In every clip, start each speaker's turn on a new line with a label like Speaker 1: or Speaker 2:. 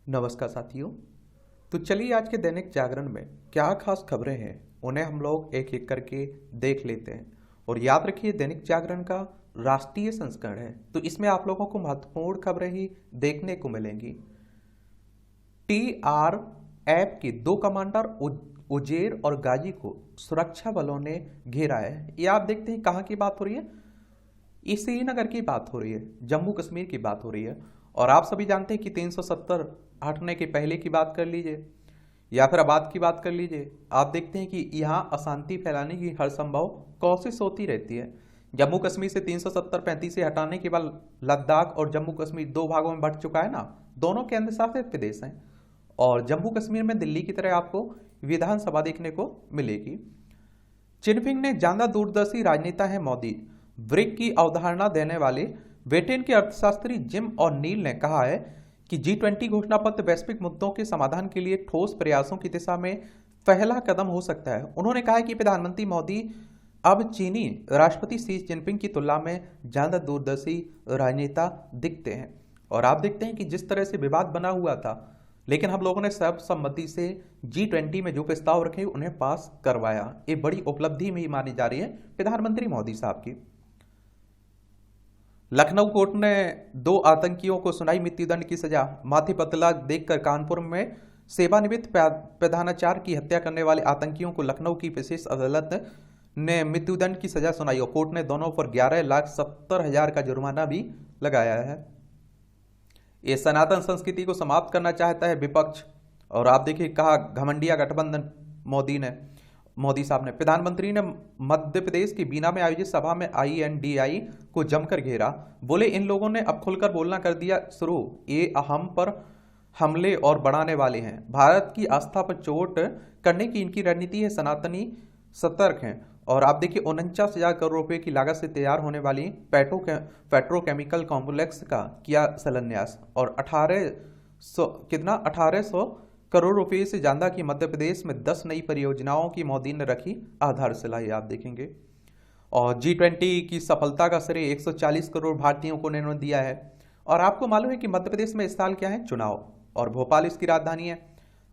Speaker 1: नमस्कार साथियों। तो चलिए आज के दैनिक जागरण में क्या खास खबरें हैं उन्हें हम लोग एक एक करके देख लेते हैं। और याद रखिए दैनिक जागरण का राष्ट्रीय संस्करण है तो इसमें आप लोगों को महत्वपूर्ण खबरें ही देखने को मिलेंगी। टीआरएफ के दो कमांडर उजेर और गाजी को सुरक्षा बलों ने घेरा है। ये आप देखते हैं कहाँ की बात हो रही है, ये श्रीनगर की बात हो रही है, जम्मू कश्मीर की बात हो रही है। और आप सभी जानते हैं कि 370 हटने के पहले की बात कर लीजिए या फिर बाद की बात कर लीजिए, आप देखते हैं कि यहाँ अशांति फैलाने की हर संभव कोशिश होती रहती है। जम्मू कश्मीर से 370 35 से हटाने के बाद लद्दाख और जम्मू कश्मीर दो भागों में बंट चुका है ना, दोनों केंद्र शासित प्रदेश हैं। और जम्मू कश्मीर में दिल्ली की तरह आपको विधानसभा देखने को मिलेगी। चिनफिंग ने ज्यादा दूरदर्शी राजनेता है मोदी, ब्रिक की अवधारणा देने वाले ब्रिटेन के अर्थशास्त्री जिम और नील ने कहा है कि G20 घोषणा पत्र वैश्विक मुद्दों के समाधान के लिए ठोस प्रयासों की दिशा में पहला कदम हो सकता है। उन्होंने कहा है कि प्रधानमंत्री मोदी अब चीनी राष्ट्रपति शी जिनपिंग की तुलना में ज्यादा दूरदर्शी राजनेता दिखते हैं। और आप देखते हैं कि जिस तरह से विवाद बना हुआ था, लेकिन हम लोगों ने सर्वसम्मति से G20 में जो प्रस्ताव रखे उन्हें पास करवाया। ये बड़ी उपलब्धि में ही मानी जा रही है प्रधानमंत्री मोदी साहब की। लखनऊ कोर्ट ने दो आतंकियों को सुनाई मृत्युदंड की सजा। माथे पतला देखकर कानपुर में सेवानिवृत्त प्रधानाचार्य की हत्या करने वाले आतंकियों को लखनऊ की विशेष अदालत ने मृत्युदंड की सजा सुनाई और कोर्ट ने दोनों पर 11,70,000 का जुर्माना भी लगाया है। ये सनातन संस्कृति को समाप्त करना चाहता है विपक्ष। और आप देखिए कहा घमंडिया गठबंधन मोदी साहब ने। प्रधानमंत्री ने मध्य प्रदेश की बीना में आयोजित सभा में INDI को जमकर घेरा। बोले इन लोगों ने अब खुलकर बोलना कर दिया शुरू, ये हम पर हमले और बढ़ाने वाले हैं। भारत की आस्था पर चोट करने की इनकी रणनीति है, सनातनी सतर्क हैं। और आप देखिए 49,000 करोड़ रुपए की लागत से तैयार होने वाली पेट्रोकेमिकल कॉम्प्लेक्स का किया शिलान्यास। और 1800 करोड़ रुपए से ज्यादा की मध्य प्रदेश में 10 नई परियोजनाओं की मोदी ने रखी आधारशिला, आप देखेंगे। और G20 की सफलता का श्रेय 140 करोड़ भारतीयों को उन्होंने दिया है। और आपको मालूम है कि मध्य प्रदेश में इस साल क्या है, चुनाव, और भोपाल इसकी राजधानी है।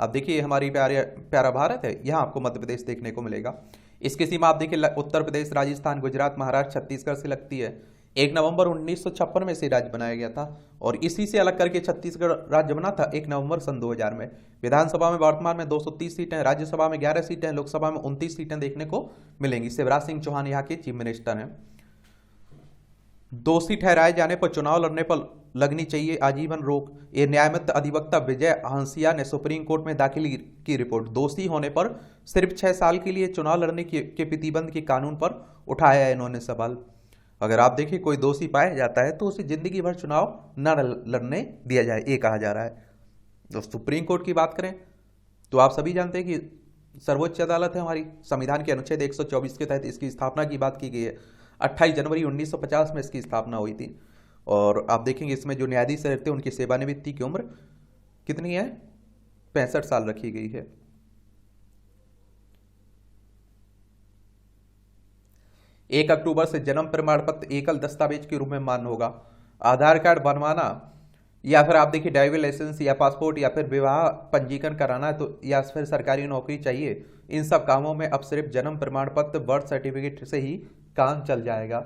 Speaker 1: अब देखिए हमारी प्यारा भारत है, यहाँ आपको मध्य प्रदेश देखने को मिलेगा। इसकी सीमा आप देखिए उत्तर प्रदेश, राजस्थान, गुजरात, महाराष्ट्र, छत्तीसगढ़ से लगती है। 1 नवंबर 1956 में से राज्य बनाया गया था और इसी से अलग करके छत्तीसगढ़ राज्य बना था 1 नवंबर सन 2000 में। विधानसभा में वर्तमान में 230 सीटें, राज्यसभा में 11 सीटें, लोकसभा में 29 सीटें देखने को मिलेंगी। शिवराज सिंह चौहान यहाँ के चीफ मिनिस्टर हैं। दोषी ठहराए जाने पर चुनाव लड़ने पर लगनी चाहिए आजीवन रोक, ये न्यायमित्र अधिवक्ता विजय हांसिया ने सुप्रीम कोर्ट में दाखिल की रिपोर्ट। दोषी होने पर सिर्फ 6 साल के लिए चुनाव लड़ने के प्रतिबंध के कानून पर उठाया है इन्होंने सवाल। अगर आप देखिए कोई दोषी पाया जाता है तो उसे जिंदगी भर चुनाव न लड़ने दिया जाए, ये कहा जा रहा है। तो सुप्रीम कोर्ट की बात करें तो आप सभी जानते हैं कि सर्वोच्च अदालत है हमारी। संविधान के अनुच्छेद 124 के तहत इसकी स्थापना की बात की गई है। 28 जनवरी 1950 में इसकी स्थापना हुई थी। और आप देखेंगे इसमें जो न्यायाधीश रहते हैं उनकी सेवानिवृत्ति की उम्र कितनी है, 65 साल रखी गई है। 1 अक्टूबर से जन्म प्रमाण पत्र एकल दस्तावेज के रूप में मान्य होगा। आधार कार्ड बनवाना या फिर आप देखिए ड्राइविंग लाइसेंस या पासपोर्ट या फिर विवाह पंजीकरण कराना है तो या फिर सरकारी नौकरी चाहिए, इन सब कामों में अब सिर्फ जन्म प्रमाण पत्र बर्थ सर्टिफिकेट से ही काम चल जाएगा।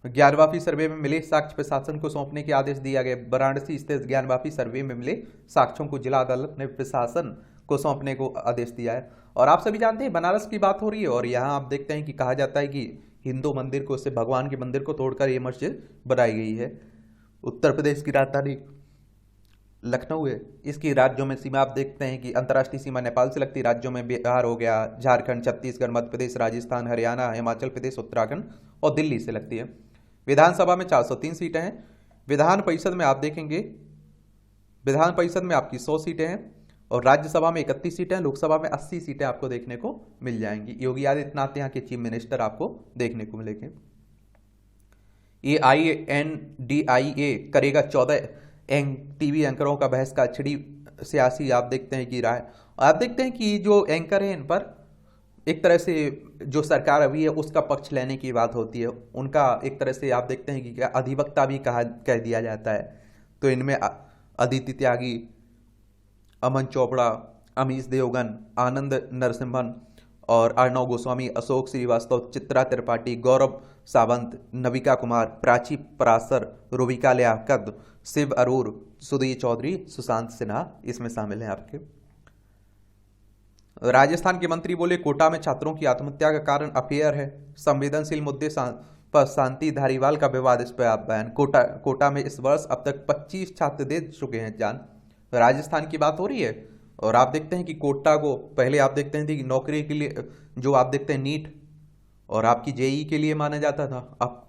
Speaker 1: 11वां सर्वे में मिले साक्ष्य प्रशासन को सौंपने के आदेश दिया गया। वाराणसी स्थित 11वां सर्वे में मिले साक्ष्यों को जिला अदालत ने प्रशासन को सौंपने को आदेश दिया है। और आप सभी जानते हैं बनारस की बात हो रही है और यहाँ आप देखते हैं कि कहा जाता है कि हिंदू मंदिर को, उससे भगवान के मंदिर को तोड़कर ये मस्जिद बनाई गई है। उत्तर प्रदेश की राजधानी लखनऊ है। इसकी राज्यों में सीमा आप देखते हैं कि अंतर्राष्ट्रीय सीमा नेपाल से लगती। राज्यों में बिहार हो गया, झारखंड, छत्तीसगढ़, मध्य प्रदेश, राजस्थान, हरियाणा, हिमाचल प्रदेश, उत्तराखंड और दिल्ली से लगती है। विधानसभा में 403 सीटें हैं। विधान परिषद में आप देखेंगे, विधान परिषद में आपकी 100 सीटें हैं और राज्यसभा में 31 सीटें, लोकसभा में 80 सीटें आपको देखने को मिल जाएंगी। योगी आदित्यनाथ यहाँ के चीफ मिनिस्टर आपको देखने को मिलेंगे। ये INDIA करेगा 14 टीवी एंकरों का बहस का छिड़ी सियासी आप देखते हैं कि राय। आप देखते हैं कि जो एंकर है इन पर एक तरह से जो सरकार अभी है उसका पक्ष लेने की बात होती है। उनका एक तरह से आप देखते हैं कि क्या अधिवक्ता भी कह दिया जाता है। तो इनमें अदिति त्यागी, अमन चोपड़ा, अमीश देवगन, आनंद नरसिम्हन और अर्णव गोस्वामी, अशोक श्रीवास्तव, चित्रा त्रिपाठी, गौरव सावंत, नविका कुमार, प्राची परासर, रुबिका लियाकत, शिव अरूर, सुधीर चौधरी, सुशांत सिन्हा इसमें शामिल हैं आपके। राजस्थान के मंत्री बोले कोटा में छात्रों की आत्महत्या का कारण अफेयर है, संवेदनशील मुद्दे पर शांति धारीवाल का विवाद इस पर आप बयान। कोटा में इस वर्ष अब तक 25 छात्र दे चुके हैं जान। राजस्थान की बात हो रही है और आप देखते हैं कि कोटा को पहले आप देखते हैं कि नौकरी के लिए जो आप देखते हैं नीट और आपकी जेई के लिए माना जाता था, अब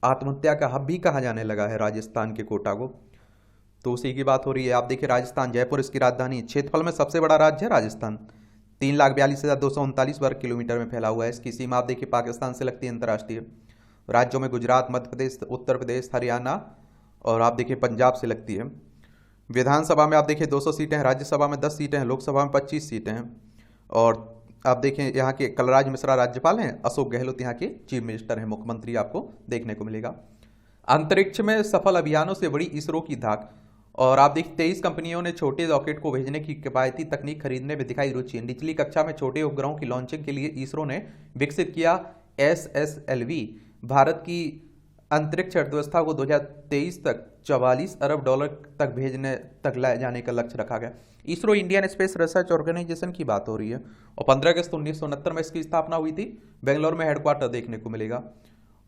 Speaker 1: आत्महत्या का हब भी कहा जाने लगा है राजस्थान के कोटा को, तो उसी की बात हो रही है। आप देखिए राजस्थान, जयपुर इसकी राजधानी, क्षेत्रफल में सबसे बड़ा राज्य है राजस्थान, 3,42,239 वर्ग किलोमीटर में फैला हुआ है। इसकी सीमा आप देखिए पाकिस्तान से लगती है अंतर्राष्ट्रीय। राज्यों में गुजरात, मध्य प्रदेश, उत्तर प्रदेश, हरियाणा और आप देखिए पंजाब से लगती है। विधानसभा में आप देखिए 200 सीटें हैं, राज्यसभा में 10 सीटें हैं, लोकसभा में 25 सीटें हैं। और आप देखें यहाँ के कलराज मिश्रा राज्यपाल हैं, अशोक गहलोत यहाँ के चीफ मिनिस्टर हैं, मुख्यमंत्री आपको देखने को मिलेगा। अंतरिक्ष में सफल अभियानों से बड़ी इसरो की धाक और आप देखिए 23 कंपनियों ने छोटे रॉकेट को भेजने की किफायती तकनीक खरीदने में दिखाई रुचि। निचली कक्षा में छोटे उपग्रहों की लॉन्चिंग के लिए इसरो ने विकसित किया SSLV। भारत की अंतरिक्ष अर्थव्यवस्था को 2023 तक 44 अरब डॉलर तक भेजने तक लाए जाने का लक्ष्य रखा गया। ISRO Indian Space Research Organisation की बात हो रही है और 15 अगस्त 1969 में इसकी स्थापना हुई थी। बेंगलोर में हेडक्वार्टर देखने को मिलेगा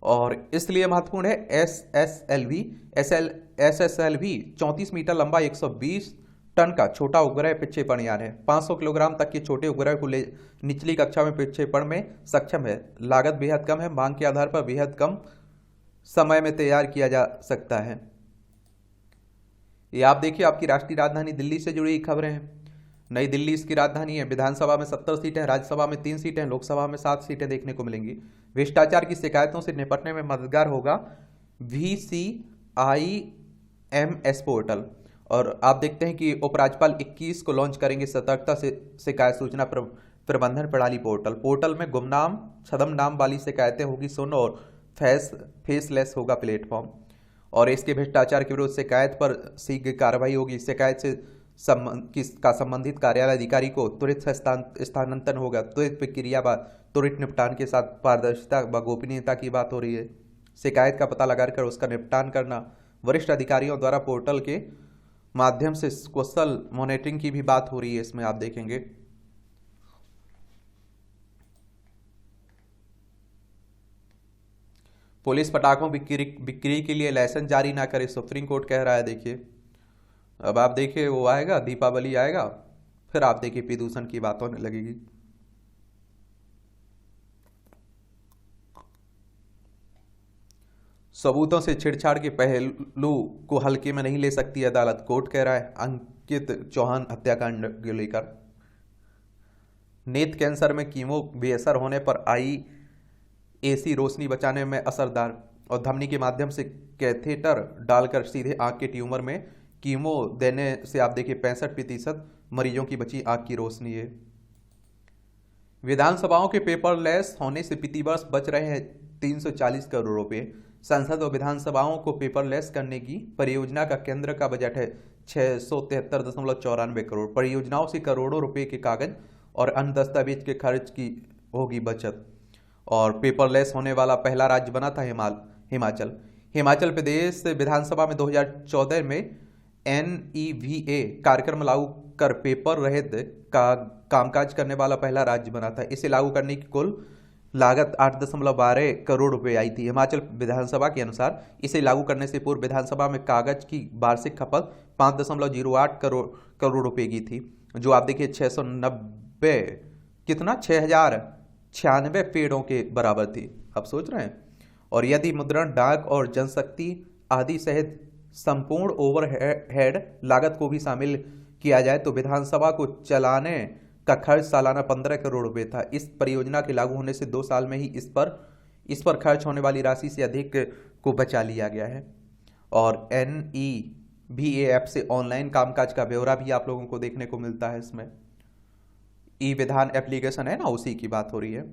Speaker 1: और इसलिए महत्वपूर्ण है SSLV 34 मीटर लंबा 120 टन का छोटा उपग्रह प्रक्षेपण यान है। 500 किलोग्राम तक के छोटे उपग्रह को ले निचली कक्षा में प्रक्षेपण में सक्षम है। लागत बेहद कम है, मांग के आधार पर बेहद कम समय में तैयार किया जा सकता है। ये आप देखिए आपकी राष्ट्रीय राजधानी दिल्ली से जुड़ी खबरें हैं। नई दिल्ली इसकी राजधानी है। विधानसभा में 70 सीटें, राज्यसभा में 3 सीटें, लोकसभा में 7 सीटें देखने को मिलेंगी। भ्रष्टाचार की शिकायतों से निपटने में मददगार होगा VCIMS पोर्टल। और आप देखते हैं कि उपराज्यपाल 21 को लॉन्च करेंगे सतर्कता से शिकायत सूचना प्रबंधन प्रणाली पोर्टल में गुमनाम छद्म नाम वाली शिकायतें होगी सुन्न और फेसलेस होगा प्लेटफॉर्म। और इसके भ्रष्टाचार के विरुद्ध शिकायत पर शीघ्र कार्रवाई होगी। शिकायत से संबंधित कार्यालय अधिकारी को तुरंत स्थानांतरण होगा। त्वरित प्रक्रिया व त्वरित निपटान के साथ पारदर्शिता व गोपनीयता की बात हो रही है। शिकायत का पता लगाकर उसका निपटान करना। वरिष्ठ अधिकारियों द्वारा पोर्टल के माध्यम से कुशल मॉनिटरिंग की भी बात हो रही है, इसमें आप देखेंगे। पुलिस पटाखों बिक्री के लिए लाइसेंस जारी ना करे, सुप्रीम कोर्ट कह रहा है। देखिए अब आप देखिए वो आएगा, दीपावली आएगा, फिर आप देखिए प्रदूषण की बात होने लगेगी। सबूतों से छेड़छाड़ के पहलू को हल्के में नहीं ले सकती अदालत, कोर्ट कह रहा है अंकित चौहान हत्याकांड को लेकर। नेत्र कैंसर में कीमो बेअसर होने पर IAC रोशनी बचाने में असरदार और धमनी के माध्यम से कैथेटर डालकर सीधे आंख के ट्यूमर में कीमो देने से आप देखिए 65% मरीजों की बची आंख की रोशनी है। विधानसभाओं के पेपरलेस होने से प्रतिवर्ष बच रहे हैं 340 करोड़ रुपए। संसद और विधानसभाओं को पेपरलेस करने की परियोजना का केंद्र का बजट है 673.94 करोड़। परियोजनाओं से करोड़ों रुपए के कागज और अन्य दस्तावेज के खर्च की होगी बचत। और पेपरलेस होने वाला पहला राज्य बना था हिमाचल प्रदेश विधानसभा में 2014 में NEVA कार्यक्रम लागू कर पेपर रहित का कामकाज करने वाला पहला राज्य बना था। इसे लागू करने की कुल लागत 8.12 करोड़ रुपए आई थी। हिमाचल विधानसभा के अनुसार इसे लागू करने से पूर्व विधानसभा में कागज की वार्षिक खपत 5.08 करोड़ रुपए की थी, जो आप देखिए 6,096 पेड़ों के बराबर थी। आप सोच रहे हैं। और यदि मुद्रण, डाक और जनशक्ति आदि सहित संपूर्ण ओवरहेड लागत को भी शामिल किया जाए तो विधानसभा को चलाने का खर्च सालाना 15 करोड़ रुपए था। इस परियोजना के लागू होने से 2 साल में ही इस पर खर्च होने वाली राशि से अधिक को बचा लिया गया है। और NEVA ऐप से ऑनलाइन कामकाज का ब्यौरा भी आप लोगों को देखने को मिलता है। इसमें विधान एप्लीकेशन है ना, उसी की बात हो रही है।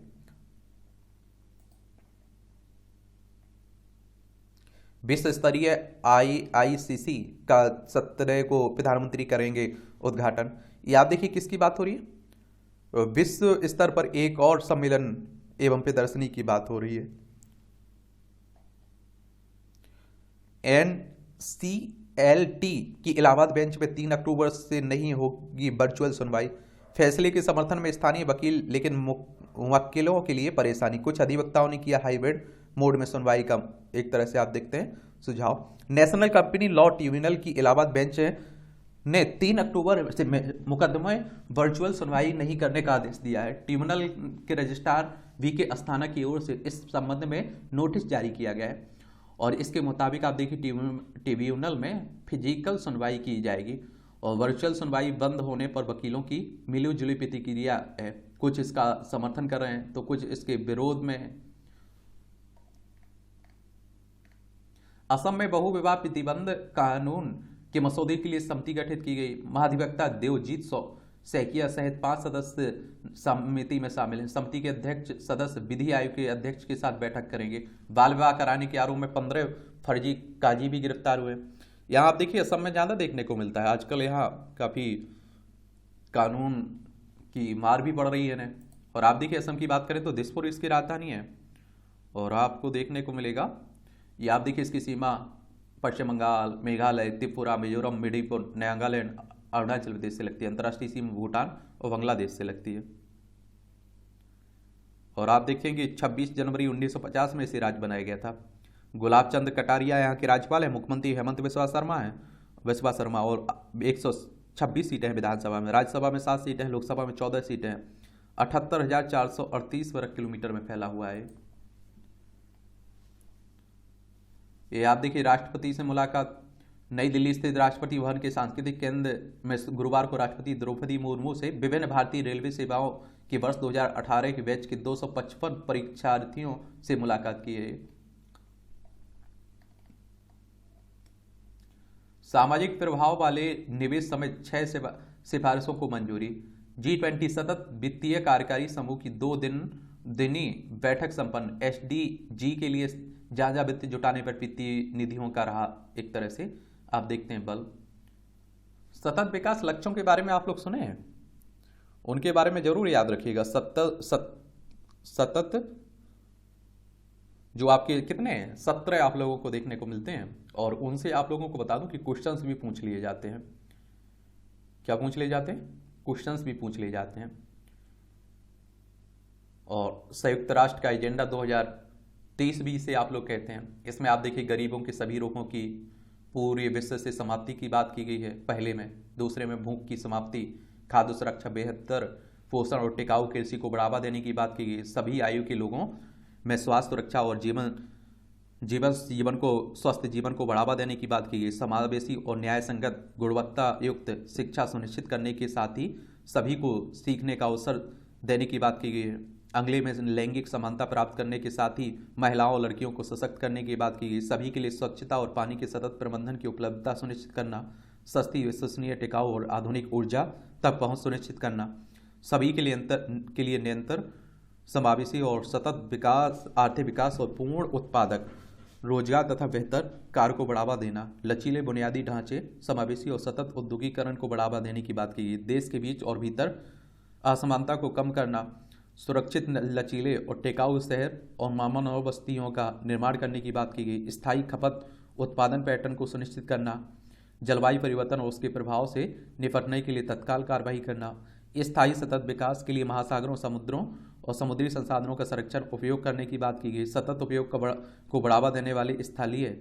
Speaker 1: विश्व स्तरीय IICC का 17 को प्रधानमंत्री करेंगे उद्घाटन। ये आप देखिए किसकी बात हो रही है, विश्व स्तर पर एक और सम्मेलन एवं प्रदर्शनी की बात हो रही है। NCLT की इलाहाबाद बेंच में 3 अक्टूबर से नहीं होगी वर्चुअल सुनवाई। फैसले के समर्थन में स्थानीय वकील, लेकिन मुवक्किलों के लिए परेशानी। कुछ अधिवक्ताओं ने किया हाइब्रिड मोड में सुनवाई का एक तरह से आप देखते हैं सुझाव। नेशनल कंपनी लॉ ट्रिब्यूनल की इलाहाबाद बेंच ने 3 अक्टूबर से मुकदमे वर्चुअल सुनवाई नहीं करने का आदेश दिया है। ट्रिब्यूनल के रजिस्ट्रार VK अस्थाना की ओर से इस संबंध में नोटिस जारी किया गया है और इसके मुताबिक आप देखिए ट्रिब्यूनल में फिजिकल सुनवाई की जाएगी और वर्चुअल सुनवाई बंद होने पर वकीलों की मिलीजुली प्रतिक्रिया है। कुछ इसका समर्थन कर रहे हैं तो कुछ इसके विरोध में है। असम में बहुविवाह प्रतिबंध कानून के मसौदे के लिए समिति गठित की गई। महाधिवक्ता देवजीत सैकिया सहित 5 सदस्य समिति में शामिल हैं। समिति के अध्यक्ष सदस्य विधि आयोग के अध्यक्ष के साथ बैठक करेंगे। बाल विवाह कराने के आरोप में 15 फर्जी काजी भी गिरफ्तार हुए। यहाँ आप देखिए असम में ज्यादा देखने को मिलता है आजकल, यहाँ काफी कानून की मार भी पड़ रही है ना। और आप देखिए असम की बात करें तो दिसपुर इसकी राजधानी है और आपको देखने को मिलेगा, ये आप देखिए इसकी सीमा पश्चिम बंगाल, मेघालय, त्रिपुरा, मिजोरम, मणिपुर, नागालैंड, अरुणाचल प्रदेश से लगती है। अंतर्राष्ट्रीय सीमा भूटान और बांग्लादेश से लगती है। और आप देखेंगे 26 जनवरी 1950 में इसे राज्य बनाया गया था। गुलाब चंद कटारिया यहाँ के राज्यपाल है। मुख्यमंत्री हेमंत विश्वा शर्मा और 126 सीटें हैं विधानसभा में। राज्यसभा में 7 सीटें हैं, लोकसभा में 14 सीटें हैं। 78,438 वर्ग किलोमीटर में फैला हुआ है। ये आप देखिए राष्ट्रपति से मुलाकात। नई दिल्ली स्थित राष्ट्रपति भवन के सांस्कृतिक केंद्र में गुरुवार को राष्ट्रपति द्रौपदी मुर्मू से विभिन्न भारतीय रेलवे सेवाओं के वर्ष 2018 के बैच के 255 परीक्षार्थियों से मुलाकात की है। सामाजिक प्रभाव वाले निवेश समेत 6 सिफारिशों को मंजूरी। G20 सतत वित्तीय कार्यकारी समूह की 2 दिनी बैठक संपन्न। SDG के लिए जहां वित्त जुटाने पर वित्तीय निधियों का रहा एक तरह से आप देखते हैं बल। सतत विकास लक्ष्यों के बारे में आप लोग सुने हैं, उनके बारे में जरूर याद रखिएगा। सतत जो आपके कितने हैं 17 आप लोगों को देखने को मिलते हैं और उनसे आप लोगों को बता दूं कि क्वेश्चंस भी पूछ लिए जाते हैं। क्या पूछ लिए जाते हैं? क्वेश्चंस भी पूछ लिए जाते हैं। और संयुक्त राष्ट्र का एजेंडा 2030 भी इसे आप लोग कहते हैं। इसमें आप देखिए गरीबों के सभी रोगों की पूरे विश्व से समाप्ति की बात की गई है पहले में। दूसरे में भूख की समाप्ति, खाद्य सुरक्षा, बेहतर पोषण और टिकाऊ कृषि को बढ़ावा देने की बात की गई। सभी आयु के लोगों में स्वास्थ्य सुरक्षा और जीवन को स्वस्थ जीवन को बढ़ावा देने की बात की गई। समावेशी और न्याय संगत गुणवत्ता युक्त शिक्षा सुनिश्चित करने के साथ ही सभी को सीखने का अवसर देने की बात की गई है। अगले में लैंगिक समानता प्राप्त करने के साथ ही महिलाओं और लड़कियों को सशक्त करने की बात की गई। सभी के लिए स्वच्छता और पानी के सतत प्रबंधन की उपलब्धता सुनिश्चित करना, सस्ती, विश्वसनीय, टिकाऊ और आधुनिक ऊर्जा तक पहुंच सुनिश्चित करना, सभी के लिए निरंतर समावेशी और सतत विकास, आर्थिक विकास और पूर्ण उत्पादक रोजगार तथा बेहतर कार्य को बढ़ावा देना, लचीले बुनियादी ढांचे, समावेशी और सतत औद्योगिकरण को बढ़ावा देने की बात की गई। देश के बीच और भीतर असमानता को कम करना, सुरक्षित, लचीले और टिकाऊ शहर और मानव बस्तियों का निर्माण करने की बात की गई। स्थायी खपत उत्पादन पैटर्न को सुनिश्चित करना, जलवायु परिवर्तन और उसके प्रभाव से निपटने के लिए तत्काल कार्रवाई करना, स्थायी सतत विकास के लिए महासागरों, समुद्रों और समुद्री संसाधनों का संरक्षण उपयोग करने की बात की गई। सतत उपयोग को बढ़ावा देने वाले स्थलीय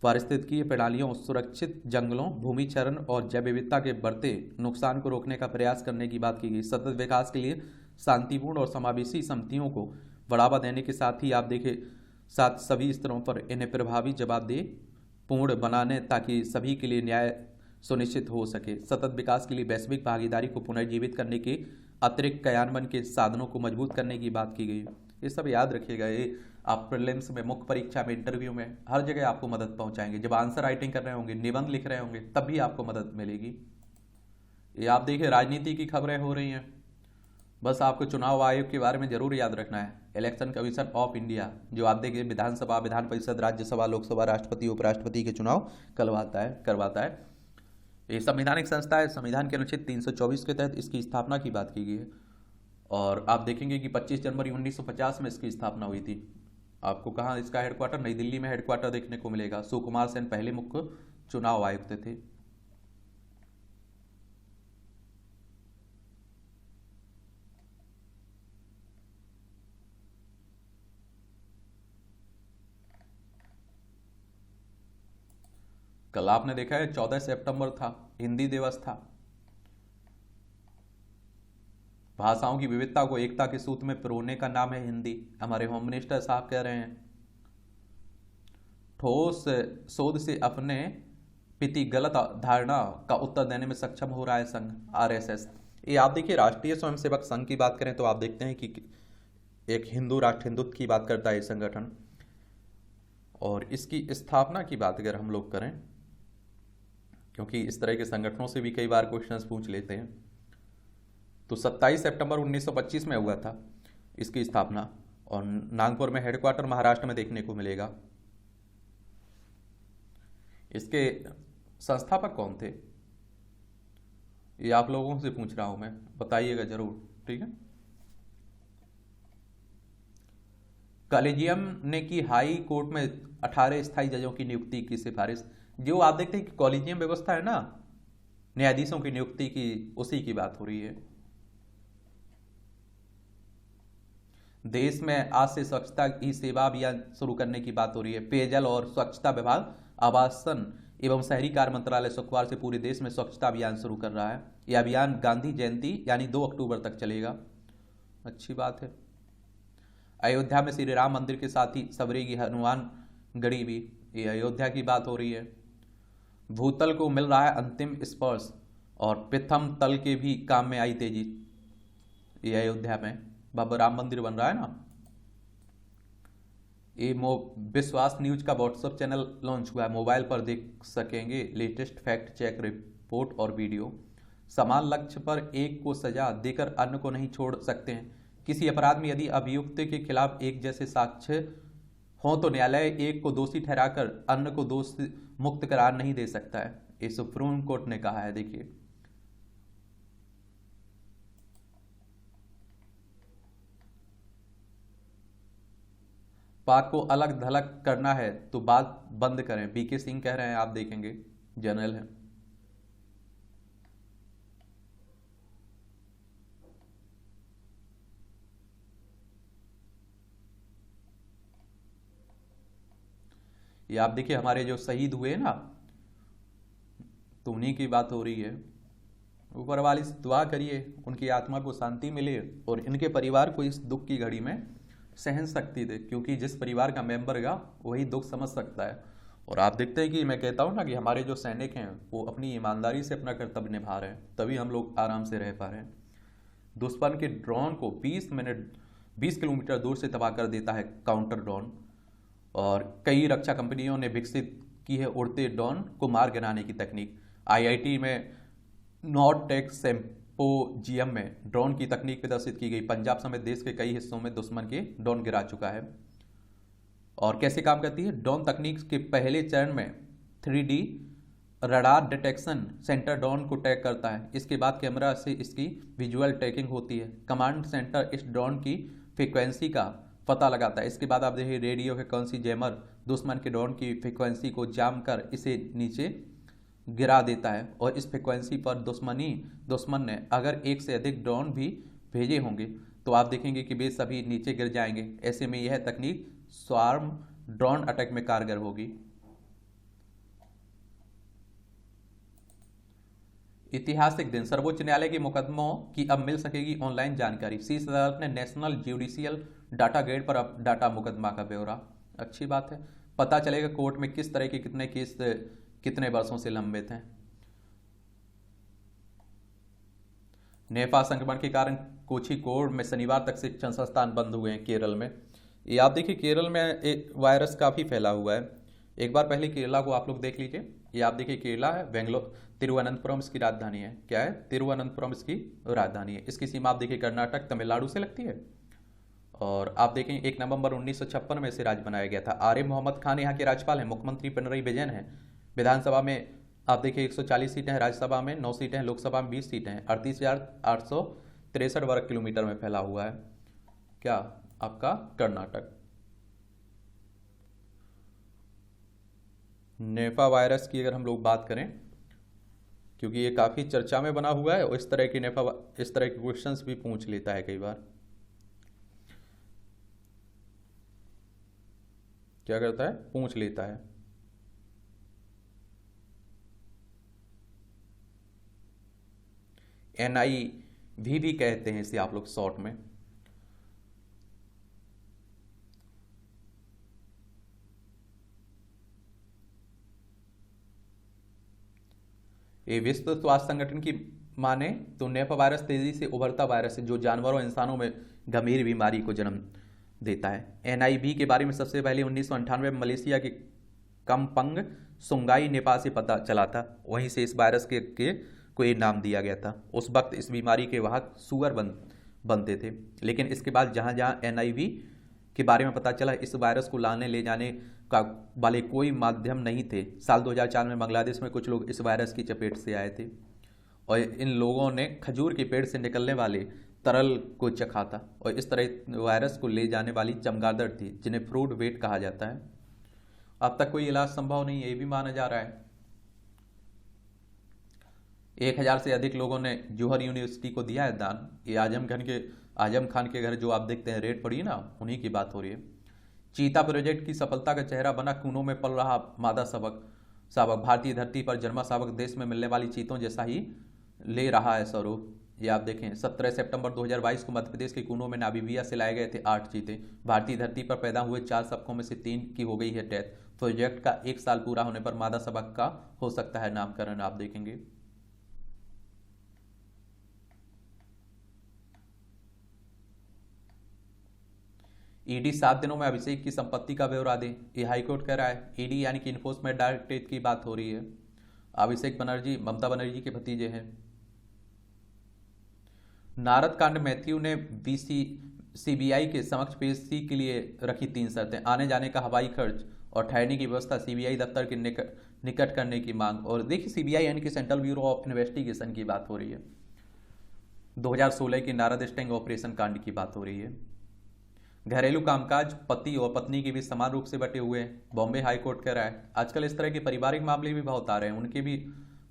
Speaker 1: पारिस्थितिकीय प्रणालियों, सुरक्षित जंगलों, भूमि क्षरण और जैव विविधता के बढ़ते नुकसान को रोकने का प्रयास करने की बात की गई। सतत विकास के लिए शांतिपूर्ण और समावेशी समितियों को बढ़ावा देने के साथ ही आप देखिए साथ सभी स्तरों पर इन्हें प्रभावी, जवाबदेह, पूर्ण बनाने ताकि सभी के लिए न्याय सुनिश्चित हो सके। सतत विकास के लिए वैश्विक भागीदारी को पुनर्जीवित करने के अतिरिक्त क्रियान्वयन के साधनों को मजबूत करने की बात की गई। ये सब याद रखिएगा, ये आप प्रीलिम्स में, मुख्य परीक्षा में, इंटरव्यू में हर जगह आपको मदद पहुंचाएंगे। जब आंसर राइटिंग कर रहे होंगे, निबंध लिख रहे होंगे, तब भी आपको मदद मिलेगी। ये आप देखिए राजनीति की खबरें हो रही हैं, बस आपको चुनाव आयोग के बारे में जरूर याद रखना है। इलेक्शन कमीशन ऑफ इंडिया, जो आप देखिए विधानसभा, विधान परिषद, राज्यसभा, लोकसभा, राष्ट्रपति, उपराष्ट्रपति के चुनाव करवाता है। ये संवैधानिक संस्था है। संविधान के अनुच्छेद 324 के तहत इसकी स्थापना की बात की गई है। और आप देखेंगे कि 25 जनवरी 1950 में इसकी स्थापना हुई थी। आपको कहाँ इसका हेडक्वार्टर, नई दिल्ली में हेडक्वार्टर देखने को मिलेगा। सुकुमार सेन पहले मुख्य चुनाव आयुक्त थे। कल आपने देखा है 14 सितंबर था, हिंदी दिवस था। भाषाओं की विविधता को एकता के सूत्र में पिरोने का नाम है हिंदी, हमारे होम मिनिस्टर साहब कह रहे हैं। ठोस शोध से अपने प्रति गलत धारणा का उत्तर देने में सक्षम हो रहा है संघ आरएसएस। ये आप देखिए राष्ट्रीय स्वयंसेवक संघ की बात करें तो आप देखते हैं कि एक हिंदू राष्ट्र हिंदुत्व की बात करता है ये संगठन। और इसकी स्थापना की बात अगर हम लोग करें, क्योंकि इस तरह के संगठनों से भी कई बार क्वेश्चंस पूछ लेते हैं, तो 27 सितंबर 1925 में हुआ था इसकी स्थापना। और नागपुर में हेडक्वार्टर महाराष्ट्र में देखने को मिलेगा। इसके संस्थापक कौन थे ये आप लोगों से पूछ रहा हूं मैं, बताइएगा जरूर, ठीक है। कॉलेजियम ने की हाई कोर्ट में 18 स्थायी जजों की नियुक्ति की सिफारिश। जो आप देखते हैं कि कॉलेजियम व्यवस्था है ना न्यायाधीशों की नियुक्ति की, उसी की बात हो रही है। देश में आज से स्वच्छता की सेवा अभियान शुरू करने की बात हो रही है। पेयजल और स्वच्छता विभाग, आवासन एवं शहरी कार्य मंत्रालय शुक्रवार से पूरे देश में स्वच्छता अभियान शुरू कर रहा है। यह अभियान गांधी जयंती यानी 2 अक्टूबर तक चलेगा। अच्छी बात है। अयोध्या में श्री राम मंदिर के साथ ही सबरेगी हनुमान गढ़ी भी, ये अयोध्या की बात हो रही है। भूतल को मिल रहा है अंतिम स्पर्श और प्रथम तल के भी काम में आई तेजी। ये अयोध्या में बाबा राम मंदिर बन रहा है ना। ये विश्वास न्यूज का व्हाट्सएप चैनल लॉन्च हुआ है। मोबाइल पर देख सकेंगे लेटेस्ट फैक्ट चेक रिपोर्ट और वीडियो। समान लक्ष्य पर एक को सजा देकर अन्य को नहीं छोड़ सकते हैं। किसी अपराध में यदि अभियुक्त के खिलाफ एक जैसे साक्ष्य हो तो न्यायालय एक को दोषी ठहराकर अन्य को दोष मुक्त करार नहीं दे सकता है, ये सुप्रीम कोर्ट ने कहा है। देखिए पाक को अलग थलग करना है तो बात बंद करें, बीके सिंह कह रहे हैं। आप देखेंगे जनरल है। ये आप देखिए हमारे जो शहीद हुए ना, तो उन्हीं की बात हो रही है। ऊपर वाली से दुआ करिए उनकी आत्मा को शांति मिले और इनके परिवार को इस दुख की घड़ी में सहन शक्ति दे, क्योंकि जिस परिवार का मेंबर गा वही दुख समझ सकता है। और आप देखते हैं कि मैं कहता हूं ना कि हमारे जो सैनिक हैं वो अपनी ईमानदारी से अपना कर्तव्य निभा रहे हैं, तभी हम लोग आराम से रह पा रहे हैं। दुश्मन के ड्रोन को 20 किलोमीटर दूर से तबाह कर देता है काउंटर ड्रोन। और कई रक्षा कंपनियों ने विकसित की है उड़ते ड्रोन को मार गिराने की तकनीक। आईआईटी में नॉर्टेक सिम्पोजियम में ड्रोन की तकनीक प्रदर्शित की गई। पंजाब समेत देश के कई हिस्सों में दुश्मन के ड्रोन गिरा चुका है। और कैसे काम करती है ड्रोन तकनीक के पहले चरण में 3D radar detection centre drone को टैग करता है। इसके बाद कैमरा से इसकी विजुअल ट्रैकिंग होती है। कमांड सेंटर इस ड्रोन की फ्रीक्वेंसी का पता लगाता है। इसके बाद आप देखिए रेडियो फ्रीक्वेंसी जैमर दुश्मन के ड्रोन की फ्रीक्वेंसी को जाम कर इसे नीचे गिरा देता है। और इस फ्रीक्वेंसी पर दुश्मन ने अगर एक से अधिक ड्रोन भी भेजे होंगे तो आप देखेंगे कि वे सभी नीचे गिर जाएंगे। ऐसे में यह तकनीक स्वार्म ड्रोन अटैक में कारगर होगी। ऐतिहासिक दिन, सर्वोच्च न्यायालय के मुकदमों की अब मिल सकेगी ऑनलाइन जानकारी। शीर्ष अदालत ने नेशनल ज्यूडिशियल डाटा गेट पर अब डाटा मुकदमा का ब्यौरा। अच्छी बात है, पता चलेगा कोर्ट में किस तरह के कितने केस कितने वर्षों से लंबित हैं। नेफा संक्रमण के कारण कोझिकोड में शनिवार तक शिक्षण संस्थान बंद हुए हैं केरल में। ये आप देखिए केरल में एक वायरस काफ़ी फैला हुआ है। एक बार पहले केरला को आप लोग देख लीजिए। ये आप देखिए केरला है, बेंगलोर तिरुवनंतपुरम इसकी राजधानी है। क्या है? तिरुवनंतपुरम इसकी राजधानी है। इसकी सीमा आप देखिए कर्नाटक तमिलनाडु से लगती है और आप देखें 1 नवंबर 1956 में इसे राज्य बनाया गया था। आरिफ मोहम्मद खान यहाँ के राज्यपाल हैं। मुख्यमंत्री पिनरई विजयन है। विधानसभा में आप देखिए 140 सीटें हैं, राज्यसभा में 9 सीटें हैं, लोकसभा में 20 सीटें हैं। 38,863 वर्ग किलोमीटर में फैला हुआ है क्या आपका कर्नाटक। नेफा वायरस की अगर हम लोग बात करें, क्योंकि ये काफ़ी चर्चा में बना हुआ है और इस तरह के क्वेश्चंस भी पूछ लेता है कई बार। क्या करता है, पूछ लेता है। NIV भी कहते हैं इसे आप लोग शॉर्ट में। ये विश्व स्वास्थ्य संगठन की माने तो नेफा वायरस तेजी से उभरता वायरस है जो जानवरों और इंसानों में गंभीर बीमारी को जन्म देता है। NIV के बारे में सबसे पहले 1998 में मलेशिया के कमपंग सुंगाई नेपाल से पता चला था। वहीं से इस वायरस के को ये नाम दिया गया था। उस वक्त इस बीमारी के वाहक सुअर बनते थे, लेकिन इसके बाद जहाँ जहाँ NIV के बारे में पता चला, इस वायरस को लाने ले जाने का वाले कोई माध्यम नहीं थे। साल 2004 में बांग्लादेश में कुछ लोग इस वायरस की चपेट से आए थे और इन लोगों ने खजूर के पेड़ से निकलने वाले तरल को चखा था और इस तरह वायरस को ले जाने वाली चमगादड़ थी जिन्हें फ्रूट वेट कहा जाता है। अब तक कोई इलाज संभव नहीं है, ये भी माना जा रहा है। 1000 से अधिक लोगों ने जौहर यूनिवर्सिटी को दिया है दान। ये आजम खान के घर जो आप देखते हैं रेड पड़ी ना, उन्हीं की बात हो रही है। चीता प्रोजेक्ट की सफलता का चेहरा बना कूनों में पल रहा मादा शावक। भारतीय धरती पर जन्मा शावक देश में मिलने वाली चीतों जैसा ही ले रहा है स्वरूप। ये आप देखें 17 सितंबर 2022 को मध्य प्रदेश के कूनों में नामीबिया से लाए गए थे 8 चीते। भारतीय धरती पर पैदा हुए 4 शावकों में से 3 की हो गई है डेथ। प्रोजेक्ट का 1 साल पूरा होने पर मादा शावक का हो सकता है नामकरण। आप देखेंगे ईडी 7 दिनों में अभिषेक की संपत्ति का ब्यौरा दे, ये हाईकोर्ट कह रहा है। ईडी यानी कि इन्फोर्समेंट डायरेक्टरेट की बात हो रही है। अभिषेक बनर्जी ममता बनर्जी के भतीजे हैं। नारद कांड मैथ्यू ने CBI के समक्ष पेशी के लिए रखी 3 शर्तें। आने जाने का हवाई खर्च और ठहरने की व्यवस्था CBI दफ्तर के निकट करने की मांग। और देखिए CBI यानी कि सेंट्रल ब्यूरो ऑफ इन्वेस्टिगेशन की बात हो रही है। 2016 के नारद स्टिंग ऑपरेशन कांड की बात हो रही है। घरेलू कामकाज पति और पत्नी के बीच समान रूप से बटे हुए हैं, बॉम्बे हाई कोर्ट कह रहा है। आजकल इस तरह के पारिवारिक मामले भी बहुत आ रहे हैं, उनके भी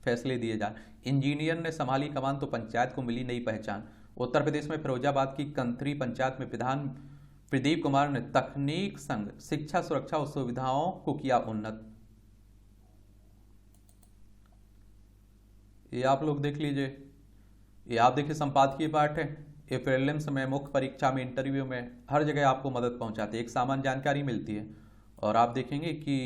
Speaker 1: फैसले दिए जा। इंजीनियर ने संभाली कमान तो पंचायत को मिली नई पहचान। उत्तर प्रदेश में फिरोजाबाद की कंथरी पंचायत में प्रधान प्रदीप कुमार ने तकनीक संग शिक्षा सुरक्षा और सुविधाओं को किया उन्नत। ये आप लोग देख लीजिए, ये आप देखिए संपादकीय पाठ है। ये प्रीलिम्स में, मुख्य परीक्षा में, इंटरव्यू में, हर जगह आपको मदद पहुंचाती है, एक सामान्य जानकारी मिलती है। और आप देखेंगे कि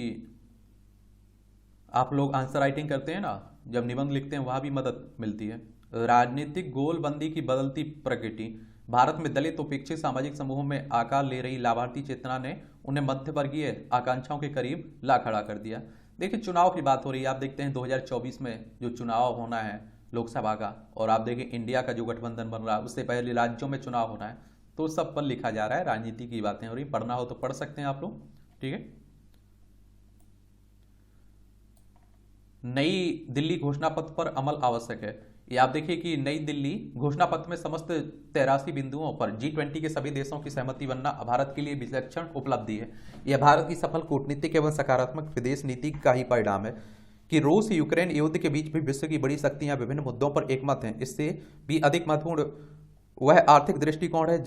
Speaker 1: आप लोग आंसर राइटिंग करते हैं ना, जब निबंध लिखते हैं वहां भी मदद मिलती है। राजनीतिक गोलबंदी की बदलती प्रकृति। भारत में दलित उपेक्षित सामाजिक समूहों में आकार ले रही लाभार्थी चेतना ने उन्हें मध्य वर्गीय आकांक्षाओं के करीब ला खड़ा कर दिया। देखिए चुनाव की बात हो रही है। आप देखते हैं 2024 में जो चुनाव होना है लोकसभा का, और आप देखिए इंडिया का जो गठबंधन बन रहा है, उससे पहले राज्यों में चुनाव होना है। तो सब पर लिखा जा रहा है, राजनीति की बातें हो रही। पढ़ना हो तो पढ़ सकते हैं आप लोग, ठीक है। नई दिल्ली घोषणा पत्र पर अमल आवश्यक है। ये आप देखिए कि नई दिल्ली घोषणा पत्र में समस्त 83 बिंदुओं पर G20 के सभी देशों की सहमति बनना भारत के लिए विलक्षण उपलब्धि है। यह भारत की सफल कूटनीतिक एवं सकारात्मक विदेश नीति का ही परिणाम है कि रूस यूक्रेन युद्ध के बीच भी विश्व की बड़ी शक्तियां विभिन्न मुद्दों पर एकमत हैं। इससे भी अधिक महत्वपूर्ण वह आर्थिक दृष्टिकोण है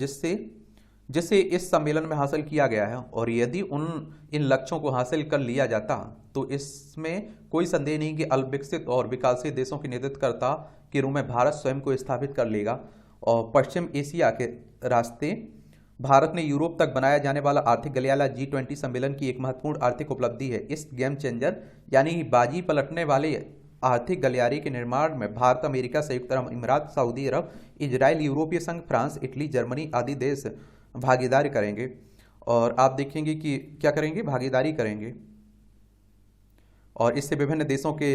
Speaker 1: जिसे इस सम्मेलन में हासिल किया गया है। और यदि इन लक्ष्यों को हासिल कर लिया जाता तो इसमें कोई संदेह नहीं कि अल्पविकसित और विकासशील देशों के नेतृत्वकर्ता के रूप में भारत स्वयं को स्थापित कर लेगा। और पश्चिम एशिया के रास्ते भारत ने यूरोप तक बनाया जाने वाला आर्थिक गलियारा G20 सम्मेलन की एक महत्वपूर्ण आर्थिक उपलब्धि है। इस गेम चेंजर यानी बाजी पलटने वाले आर्थिक गलियारे के निर्माण में भारत, अमेरिका, संयुक्त अरब अमीरात, सऊदी अरब, इजराइल, यूरोपीय संघ, फ्रांस, इटली, जर्मनी आदि देश भागीदारी करेंगे। और आप देखेंगे कि क्या करेंगे, भागीदारी करेंगे। और इससे विभिन्न देशों के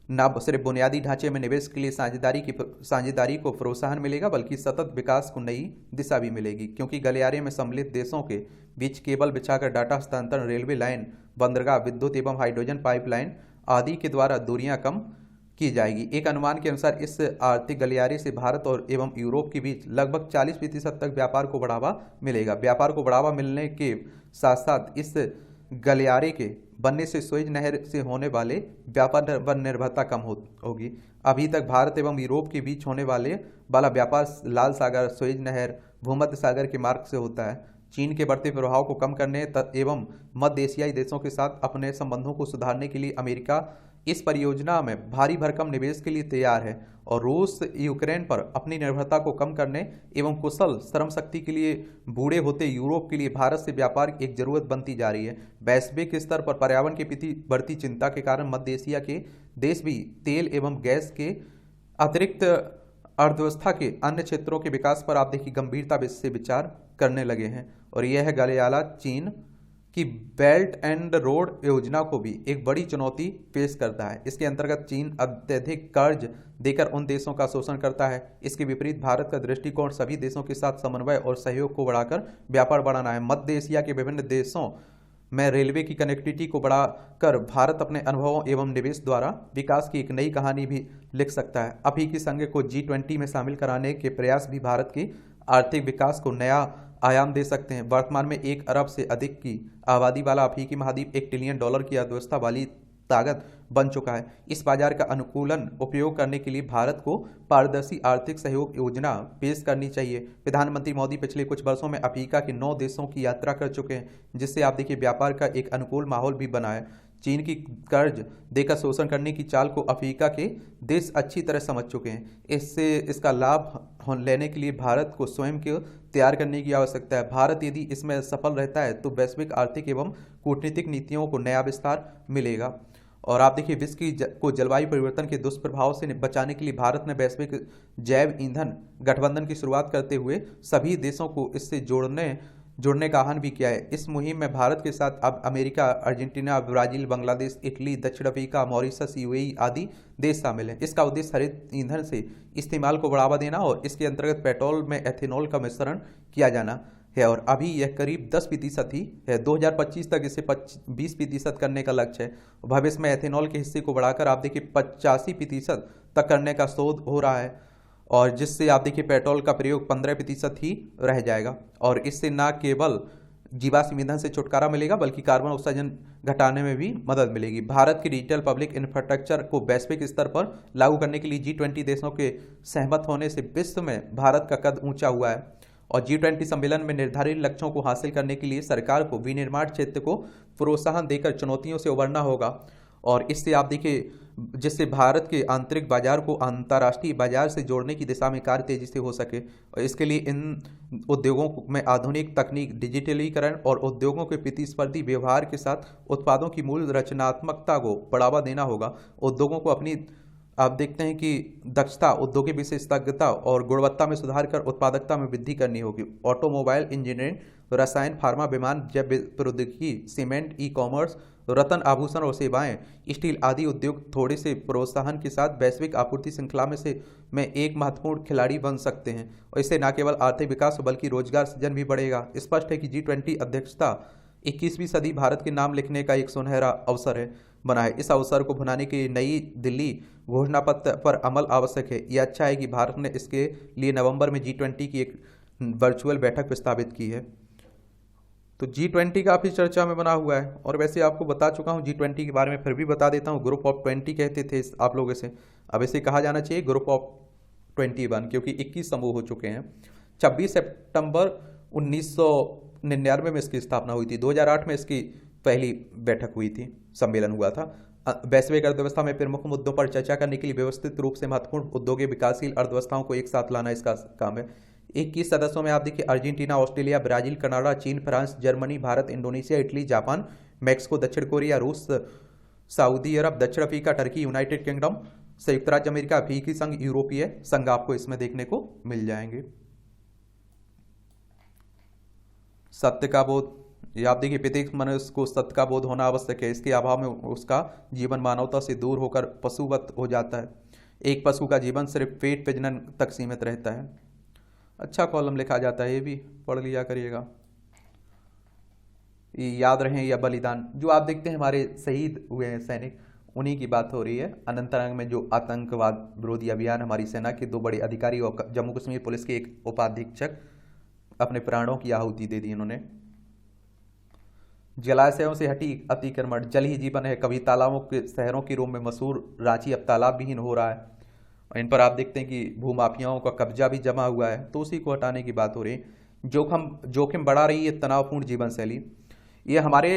Speaker 1: न सिर्फ बुनियादी ढांचे में निवेश के लिए साझेदारी को प्रोत्साहन मिलेगा, बल्कि सतत विकास को नई दिशा भी मिलेगी, क्योंकि गलियारे में सम्मिलित देशों के बीच केबल बिछाकर डाटा हस्तांतरण, रेलवे लाइन, बंदरगाह, विद्युत एवं हाइड्रोजन पाइपलाइन आदि के द्वारा दूरियां कम की जाएगी। एक अनुमान के अनुसार इस आर्थिक गलियारे से भारत और एवं यूरोप के बीच लगभग 40% तक व्यापार को बढ़ावा मिलेगा। व्यापार को बढ़ावा मिलने के साथ साथ इस गलियारे के बनने से सुएज नहर से होने वाले व्यापार पर निर्भरता कम होगी। अभी तक भारत एवं यूरोप के बीच होने वाला व्यापार लाल सागर, सुएज नहर, भूमध्य सागर के मार्ग से होता है। चीन के बढ़ते प्रभाव को कम करने एवं मध्य एशियाई देशों के साथ अपने संबंधों को सुधारने के लिए अमेरिका इस परियोजना में भारी भरकम निवेश के लिए तैयार है, और रूस यूक्रेन पर अपनी निर्भरता को कम करने एवं कुशल श्रम शक्ति के लिए बूढ़े होते यूरोप के लिए भारत से व्यापार एक जरूरत बनती जा रही है। वैश्विक स्तर पर पर्यावरण के प्रति बढ़ती चिंता के कारण मध्य एशिया के देश भी तेल एवं गैस के अतिरिक्त अर्थव्यवस्था के अन्य क्षेत्रों के विकास पर आप देखिए गंभीरता से विचार करने लगे हैं। और यह गलियारा चीन की बेल्ट एंड रोड योजना को भी एक बड़ी चुनौती पेश करता है। इसके अंतर्गत चीन अत्यधिक कर्ज देकर उन देशों का शोषण करता है। इसके विपरीत भारत का दृष्टिकोण सभी देशों के साथ समन्वय और सहयोग को बढ़ाकर व्यापार बढ़ाना है। मध्य एशिया के विभिन्न देशों में रेलवे की कनेक्टिविटी को बढ़ाकर भारत अपने अनुभवों एवं निवेश द्वारा विकास की एक नई कहानी भी लिख सकता है। अफ्रीकी संघ को G20 में शामिल कराने के प्रयास भी भारत की आर्थिक विकास को नया आयाम दे सकते हैं। वर्तमान में 1 अरब से अधिक की आबादी वाला अफ्रीकी महाद्वीप $1 ट्रिलियन की अर्थव्यवस्था वाली ताकत बन चुका है। इस बाजार का अनुकूलन उपयोग करने के लिए भारत को पारदर्शी आर्थिक सहयोग योजना पेश करनी चाहिए। प्रधानमंत्री मोदी पिछले कुछ वर्षों में अफ्रीका के 9 देशों की यात्रा कर चुके हैं, जिससे आप देखिए व्यापार का एक अनुकूल माहौल भी बना है। चीन की कर्ज देकर शोषण करने की चाल को अफ्रीका के देश अच्छी तरह समझ चुके हैं। इसका लाभ लेने के लिए भारत को स्वयं को तैयार करने की आवश्यकता है। भारत यदि इसमें सफल रहता है तो वैश्विक आर्थिक एवं कूटनीतिक नीतियों को नया विस्तार मिलेगा। और आप देखिए विश्व को जलवायु परिवर्तन के दुष्प्रभाव से बचाने के लिए भारत ने वैश्विक जैव ईंधन गठबंधन की शुरुआत करते हुए सभी देशों को इससे जोड़ने का आह्वान भी किया है। इस मुहिम में भारत के साथ अब America, Argentina, Brazil, Bangladesh, Italy, दक्षिण अफ्रीका, मॉरिशस, UAE आदि देश शामिल हैं। इसका उद्देश्य हरित ईंधन से इस्तेमाल को बढ़ावा देना और इसके अंतर्गत पेट्रोल में एथेनॉल का मिश्रण किया जाना है। और अभी यह करीब 10% ही है। 2025 तक इसे 20% करने का लक्ष्य है। भविष्य में एथेनॉल के हिस्से को बढ़ाकर आप देखिए 85% तक करने का शोध हो रहा है, और जिससे आप देखिए पेट्रोल का प्रयोग 15% ही रह जाएगा। और इससे न केवल जीवाश्म ईंधन से छुटकारा मिलेगा, बल्कि कार्बन उत्सर्जन घटाने में भी मदद मिलेगी। भारत की डिजिटल पब्लिक इंफ्रास्ट्रक्चर को वैश्विक स्तर पर लागू करने के लिए G20 देशों के सहमत होने से विश्व में भारत का कद ऊंचा हुआ है। और G20 सम्मेलन में निर्धारित लक्ष्यों को हासिल करने के लिए सरकार को विनिर्माण क्षेत्र को प्रोत्साहन देकर चुनौतियों से उबरना होगा। और इससे आप देखिए जिससे भारत के आंतरिक बाजार को अंतर्राष्ट्रीय बाजार से जोड़ने की दिशा में कार्य तेजी से हो सके। और इसके लिए इन उद्योगों में आधुनिक तकनीक, डिजिटलीकरण और उद्योगों के प्रतिस्पर्धी व्यवहार के साथ उत्पादों की मूल रचनात्मकता को बढ़ावा देना होगा। उद्योगों को अपनी आप देखते हैं कि दक्षता, औद्योगिक विशेषज्ञता और गुणवत्ता में सुधार कर उत्पादकता में वृद्धि करनी होगी। ऑटोमोबाइल, इंजीनियरिंग, रसायन, फार्मा, विमान, जैव प्रौद्योगिकी, सीमेंट, ई-कॉमर्स, रत्न, आभूषण और सेवाएं, स्टील आदि उद्योग थोड़े से प्रोत्साहन के साथ वैश्विक आपूर्ति श्रृंखला में एक महत्वपूर्ण खिलाड़ी बन सकते हैं। और इससे न केवल आर्थिक विकास बल्कि रोजगार सृजन भी बढ़ेगा। स्पष्ट है कि G20 अध्यक्षता 21वीं सदी भारत के नाम लिखने का एक सुनहरा अवसर बना है। इस अवसर को बनाने के लिए नई दिल्ली घोषणा पत्र पर अमल आवश्यक है। यह अच्छा है कि भारत ने इसके लिए नवंबर में G20 की एक वर्चुअल बैठक प्रस्तावित की है। तो G20 काफ़ी चर्चा में बना हुआ है, और वैसे आपको बता चुका हूँ G20 के बारे में, फिर भी बता देता हूँ। ग्रुप ऑफ 20 कहते थे आप लोगों से, अब इसे कहा जाना चाहिए ग्रुप ऑफ 21, क्योंकि 21 समूह हो चुके हैं। 26 सितंबर 1999 में इसकी स्थापना हुई थी। 2008 में इसकी पहली बैठक हुई थी, सम्मेलन हुआ था। वैश्विक अर्थव्यवस्था में प्रमुख मुद्दों पर चर्चा करने के लिए व्यवस्थित रूप से महत्वपूर्ण उद्योगिक विकासशील अर्थव्यवस्थाओं को एक साथ लाना इसका काम है। 21 सदस्यों में आप देखिए अर्जेंटीना, ऑस्ट्रेलिया, ब्राजील, कनाडा, चीन, France, Germany, Bharat, Indonesia, Italy, Japan, Mexico, दक्षिण कोरिया, रूस, सऊदी अरब, दक्षिण अफ्रीका, टर्की, यूनाइटेड किंगडम, संयुक्त राज्य अमेरिका, अफ्रीकी संघ, यूरोपीय संघ आपको इसमें देखने को मिल जाएंगे। सत्य का बोध ये आप देखिए, प्रत्येक मनुष्य को सत्य का बोध होना आवश्यक है, इसके अभाव में उसका जीवन मानवता से दूर होकर पशुवत हो जाता है। एक पशु का जीवन सिर्फ पेट प्रजनन तक सीमित रहता है। अच्छा कॉलम लिखा जाता है, ये भी पढ़ लिया करिएगा। ये याद रहे या बलिदान, जो आप देखते हैं हमारे शहीद हुए हैं सैनिक, उन्हीं की बात हो रही है। अनंतनाग में जो आतंकवाद विरोधी अभियान, हमारी सेना के 2 बड़े अधिकारी और जम्मू कश्मीर पुलिस के एक उपाधीक्षक अपने प्राणों की आहुति दे दी इन्होंने। जलाशयों से हटी अतिक्रमण, जल ही जीवन है। कभी तालाबों के शहरों के रूप में मशहूर रांची अब तालाब विहीन हो रहा है। और इन पर आप देखते हैं कि भूमाफियाओं का कब्जा भी जमा हुआ है, तो उसी को हटाने की बात हो रही है। जोखिम बढ़ा रही है तनावपूर्ण जीवन शैली। ये हमारे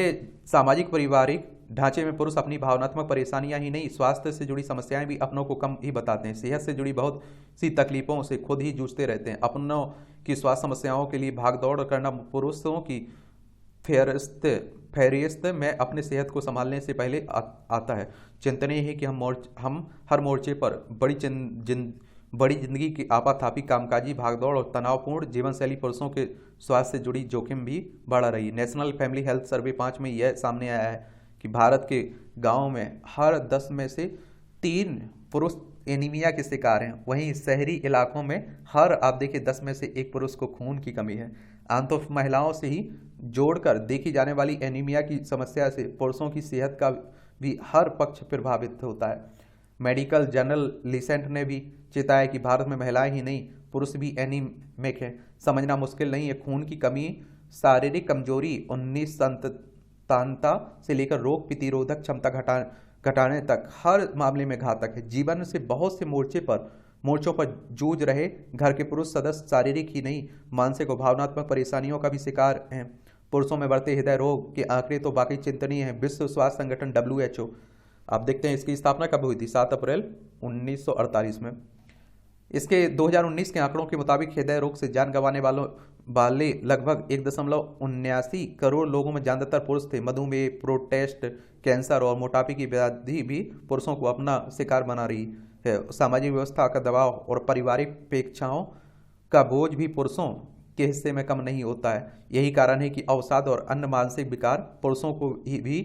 Speaker 1: सामाजिक पारिवारिक ढांचे में पुरुष अपनी भावनात्मक परेशानियां ही नहीं, स्वास्थ्य से जुड़ी समस्याएं भी अपनों को कम ही बताते हैं। सेहत से जुड़ी बहुत सी तकलीफों से खुद ही जूझते रहते हैं। अपनों की स्वास्थ्य समस्याओं के लिए भागदौड़ करना पुरुषों की फहरिस्त में अपने सेहत को संभालने से पहले आता है। चिंतनीय है कि हम हर मोर्चे पर बड़ी जिंदगी की आपाधापी कामकाजी भागदौड़ और तनावपूर्ण जीवन शैली पुरुषों के स्वास्थ्य से जुड़ी जोखिम भी बढ़ा रही है। नेशनल फैमिली हेल्थ सर्वे 5 में यह सामने आया है कि भारत के गांवों में हर 10 में से 3 पुरुष एनीमिया के शिकार हैं। वहीं शहरी इलाकों में हर आप देखिए 10 में से 1 पुरुष को खून की कमी है। आमतौर पर महिलाओं से ही जोड़कर देखी जाने वाली एनीमिया की समस्या से पुरुषों की सेहत का भी हर पक्ष प्रभावित होता है। मेडिकल जर्नल लिसेंट ने भी चेताया कि भारत में महिलाएं ही नहीं, पुरुष भी एनीमिक हैं। समझना मुश्किल नहीं है, खून की कमी शारीरिक कमजोरी 19 संतानता से लेकर रोग प्रतिरोधक क्षमता घटाने तक हर मामले में घातक है। जीवन से बहुत से मोर्चों पर जूझ रहे घर के पुरुष सदस्य शारीरिक ही नहीं, मानसिक और भावनात्मक परेशानियों का भी शिकार हैं। पुरुषों में बढ़ते हृदय रोग के आंकड़े तो बाकी चिंतनीय हैं। विश्व स्वास्थ्य संगठन WHO, आप देखते हैं इसकी स्थापना कब हुई थी? 7 अप्रैल 1948 में। इसके 2019 के आंकड़ों के मुताबिक हृदय रोग से जान गंवाने वाले लगभग 1.79 करोड़ लोगों में ज्यादातर पुरुष थे। मधुमेह, प्रोस्टेट कैंसर और मोटापे की व्याधि भी पुरुषों को अपना शिकार बना रही है। सामाजिक व्यवस्था का दबाव और पारिवारिक अपेक्षाओं का बोझ भी पुरुषों के हिस्से में कम नहीं होता है। यही कारण है कि अवसाद और अन्य मानसिक विकार पुरुषों को भी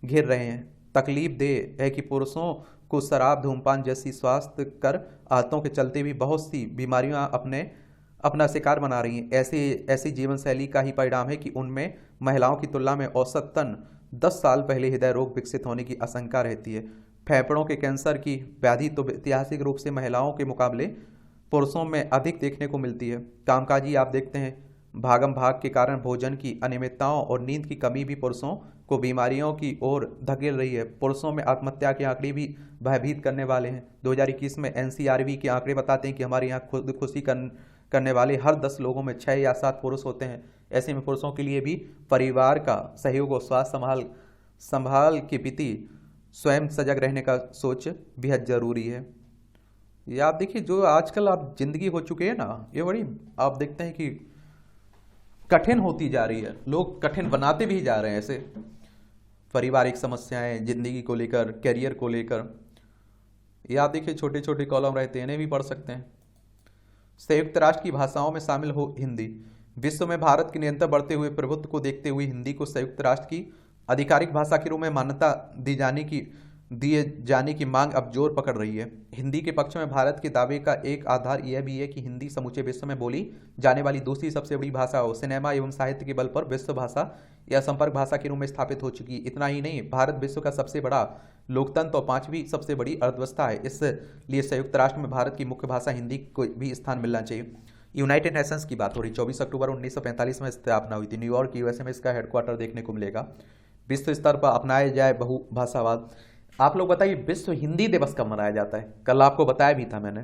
Speaker 1: घेर रहे हैं। तकलीफ दे है कि पुरुषों को शराब, धूमपान जैसी स्वास्थ्य कर आदतों के चलते भी बहुत सी बीमारियां अपना शिकार बना रही हैं। ऐसी जीवन शैली का ही परिणाम है कि उनमें महिलाओं की तुलना में औसतन 10 साल पहले हृदय रोग विकसित होने की आशंका रहती है। फेफड़ों के कैंसर की व्याधि तो ऐतिहासिक रूप से महिलाओं के मुकाबले पुरुषों में अधिक देखने को मिलती है। कामकाजी आप देखते हैं भागम भाग के कारण भोजन की अनियमितताओं और नींद की कमी भी पुरुषों को बीमारियों की ओर धकेल रही है। पुरुषों में आत्महत्या के आंकड़े भी भयभीत करने वाले हैं। 2021 में NCRV के आंकड़े बताते हैं कि हमारे यहाँ खुदकुशी करने वाले हर 10 लोगों में 6 या 7 पुरुष होते हैं। ऐसे में पुरुषों के लिए भी परिवार का सहयोग और स्वास्थ्य संभाल के प्रति स्वयं सजग रहने का सोच बेहद जरूरी है। ये आप देखिए, जो आजकल आप जिंदगी हो चुकी है ना, ये बड़ी आप देखते हैं कि कठिन होती जा रही है। लोग कठिन बनाते भी जा रहे हैं। ऐसे पारिवारिक समस्याएं, जिंदगी को लेकर, करियर को लेकर, ये आप देखिए छोटे छोटे कॉलम रहते हैं, इन्हें भी पढ़ सकते हैं। संयुक्त राष्ट्र की भाषाओं में शामिल हो हिंदी। विश्व में भारत के निरंतर बढ़ते हुए प्रभुत्व को देखते हुए हिंदी को संयुक्त राष्ट्र की आधिकारिक भाषा के रूप में मान्यता दिए जाने की मांग अब जोर पकड़ रही है। हिंदी के पक्ष में भारत के दावे का एक आधार यह भी है कि हिंदी समूचे विश्व में बोली जाने वाली दूसरी सबसे बड़ी भाषा हो। सिनेमा एवं साहित्य के बल पर विश्व भाषा या संपर्क भाषा के रूप में स्थापित हो चुकी। इतना ही नहीं, भारत विश्व का सबसे बड़ा लोकतंत्र और 5वीं सबसे बड़ी अर्थव्यवस्था है। इसलिए संयुक्त राष्ट्र में भारत की मुख्य भाषा हिंदी को भी स्थान मिलना चाहिए। यूनाइटेड नेशंस की बात हो रही, 24 अक्टूबर 1945 में स्थापना हुई थी। न्यूयॉर्क USA में इसका हेडक्वार्टर देखने को मिलेगा। विश्व स्तर पर अपनाया जाए बहुभाषावाद। आप लोग बताइए, विश्व हिंदी दिवस कब मनाया जाता है? कल आपको बताया भी था मैंने।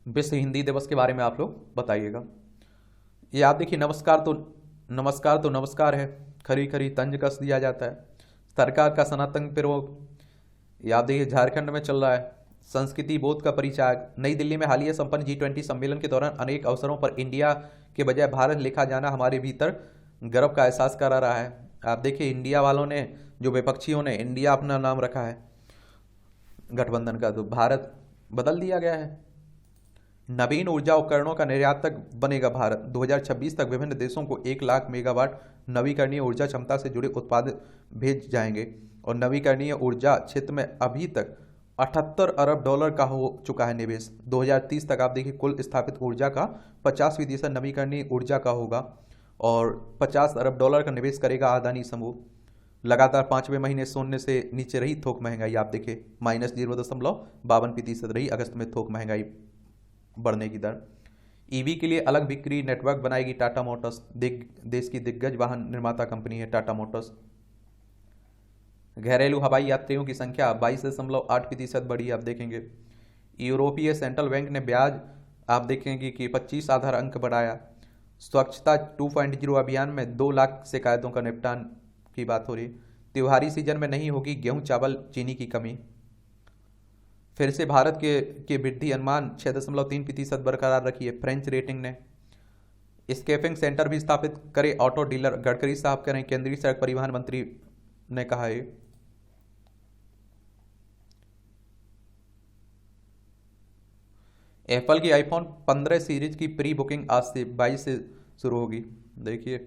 Speaker 1: विश्व हिंदी दिवस के बारे में आप लोग बताइएगा। ये आप देखिए, नमस्कार तो नमस्कार है, खरी खरी तंज कस दिया जाता है। सरकार का सनातन प्रयोग, ये आप देखिए झारखंड में चल रहा है। संस्कृति बोध का परिचय। नई दिल्ली में हालिया संपन्न G20 सम्मेलन के दौरान अनेक अवसरों पर इंडिया के बजाय भारत लिखा जाना हमारे भीतर गर्व का एहसास करा रहा है। आप देखिए, इंडिया वालों ने, जो विपक्षियों ने इंडिया अपना नाम रखा है गठबंधन का, तो भारत बदल दिया गया है। नवीन ऊर्जा उपकरणों का निर्यातक बनेगा भारत। 2026 तक विभिन्न देशों को 1 लाख मेगावाट नवीकरणीय ऊर्जा क्षमता से जुड़े उत्पाद भेज जाएंगे। और नवीकरणीय ऊर्जा क्षेत्र में अभी तक 78 अरब डॉलर का हो चुका है निवेश। 2030 तक आप देखिए कुल स्थापित ऊर्जा का 50% नवीकरणीय ऊर्जा का होगा और 50 अरब डॉलर का निवेश करेगा अदानी समूह। लगातार 5वें महीने शून्य से नीचे रही थोक महंगाई, आप देखिए -0.52% रही अगस्त में थोक महंगाई बढ़ने की दर। ईवी के लिए अलग बिक्री नेटवर्क बनाएगी टाटा मोटर्स। देश की दिग्गज वाहन निर्माता कंपनी है टाटा मोटर्स। घरेलू हवाई यात्रियों की संख्या 22.8% बढ़ी, आप देखेंगे। यूरोपीय सेंट्रल बैंक ने ब्याज आप देखेंगे कि 25 आधार अंक बढ़ाया। स्वच्छता 2.0 अभियान में 2 लाख शिकायतों का निपटान की बात हो रही। त्योहारी सीजन में नहीं होगी गेहूं चावल चीनी की कमी। फिर से भारत के वृद्धि अनुमान 6.3% बरकरार रखी है फ्रेंच रेटिंग ने। स्कैपिंग सेंटर भी स्थापित करे ऑटो डीलर, गडकरी साहब कह रहे हैं, केंद्रीय सड़क परिवहन मंत्री ने कहा है। एप्पल की आईफोन 15 सीरीज की प्री बुकिंग आज से 22 से शुरू होगी, देखिए।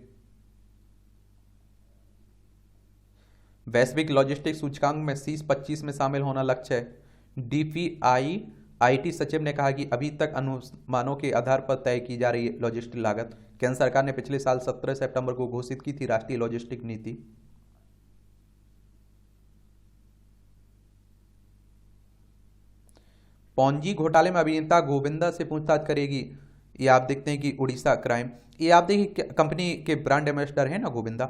Speaker 1: वैश्विक लॉजिस्टिक्स सूचकांक में शीर्ष 25 में शामिल होना लक्ष्य है। डीपीआई आईटी सचिव ने कहा कि अभी तक अनुमानों के आधार पर तय की जा रही है लॉजिस्टिक लागत। केंद्र सरकार ने पिछले साल 17 सितंबर को घोषित की थी राष्ट्रीय लॉजिस्टिक नीति। पौंजी घोटाले में अभिनेता गोविंदा से पूछताछ करेगी, ये आप देखते हैं कि उड़ीसा क्राइम। ये आप देखिए कंपनी के ब्रांड एम्बेसडर है ना गोविंदा।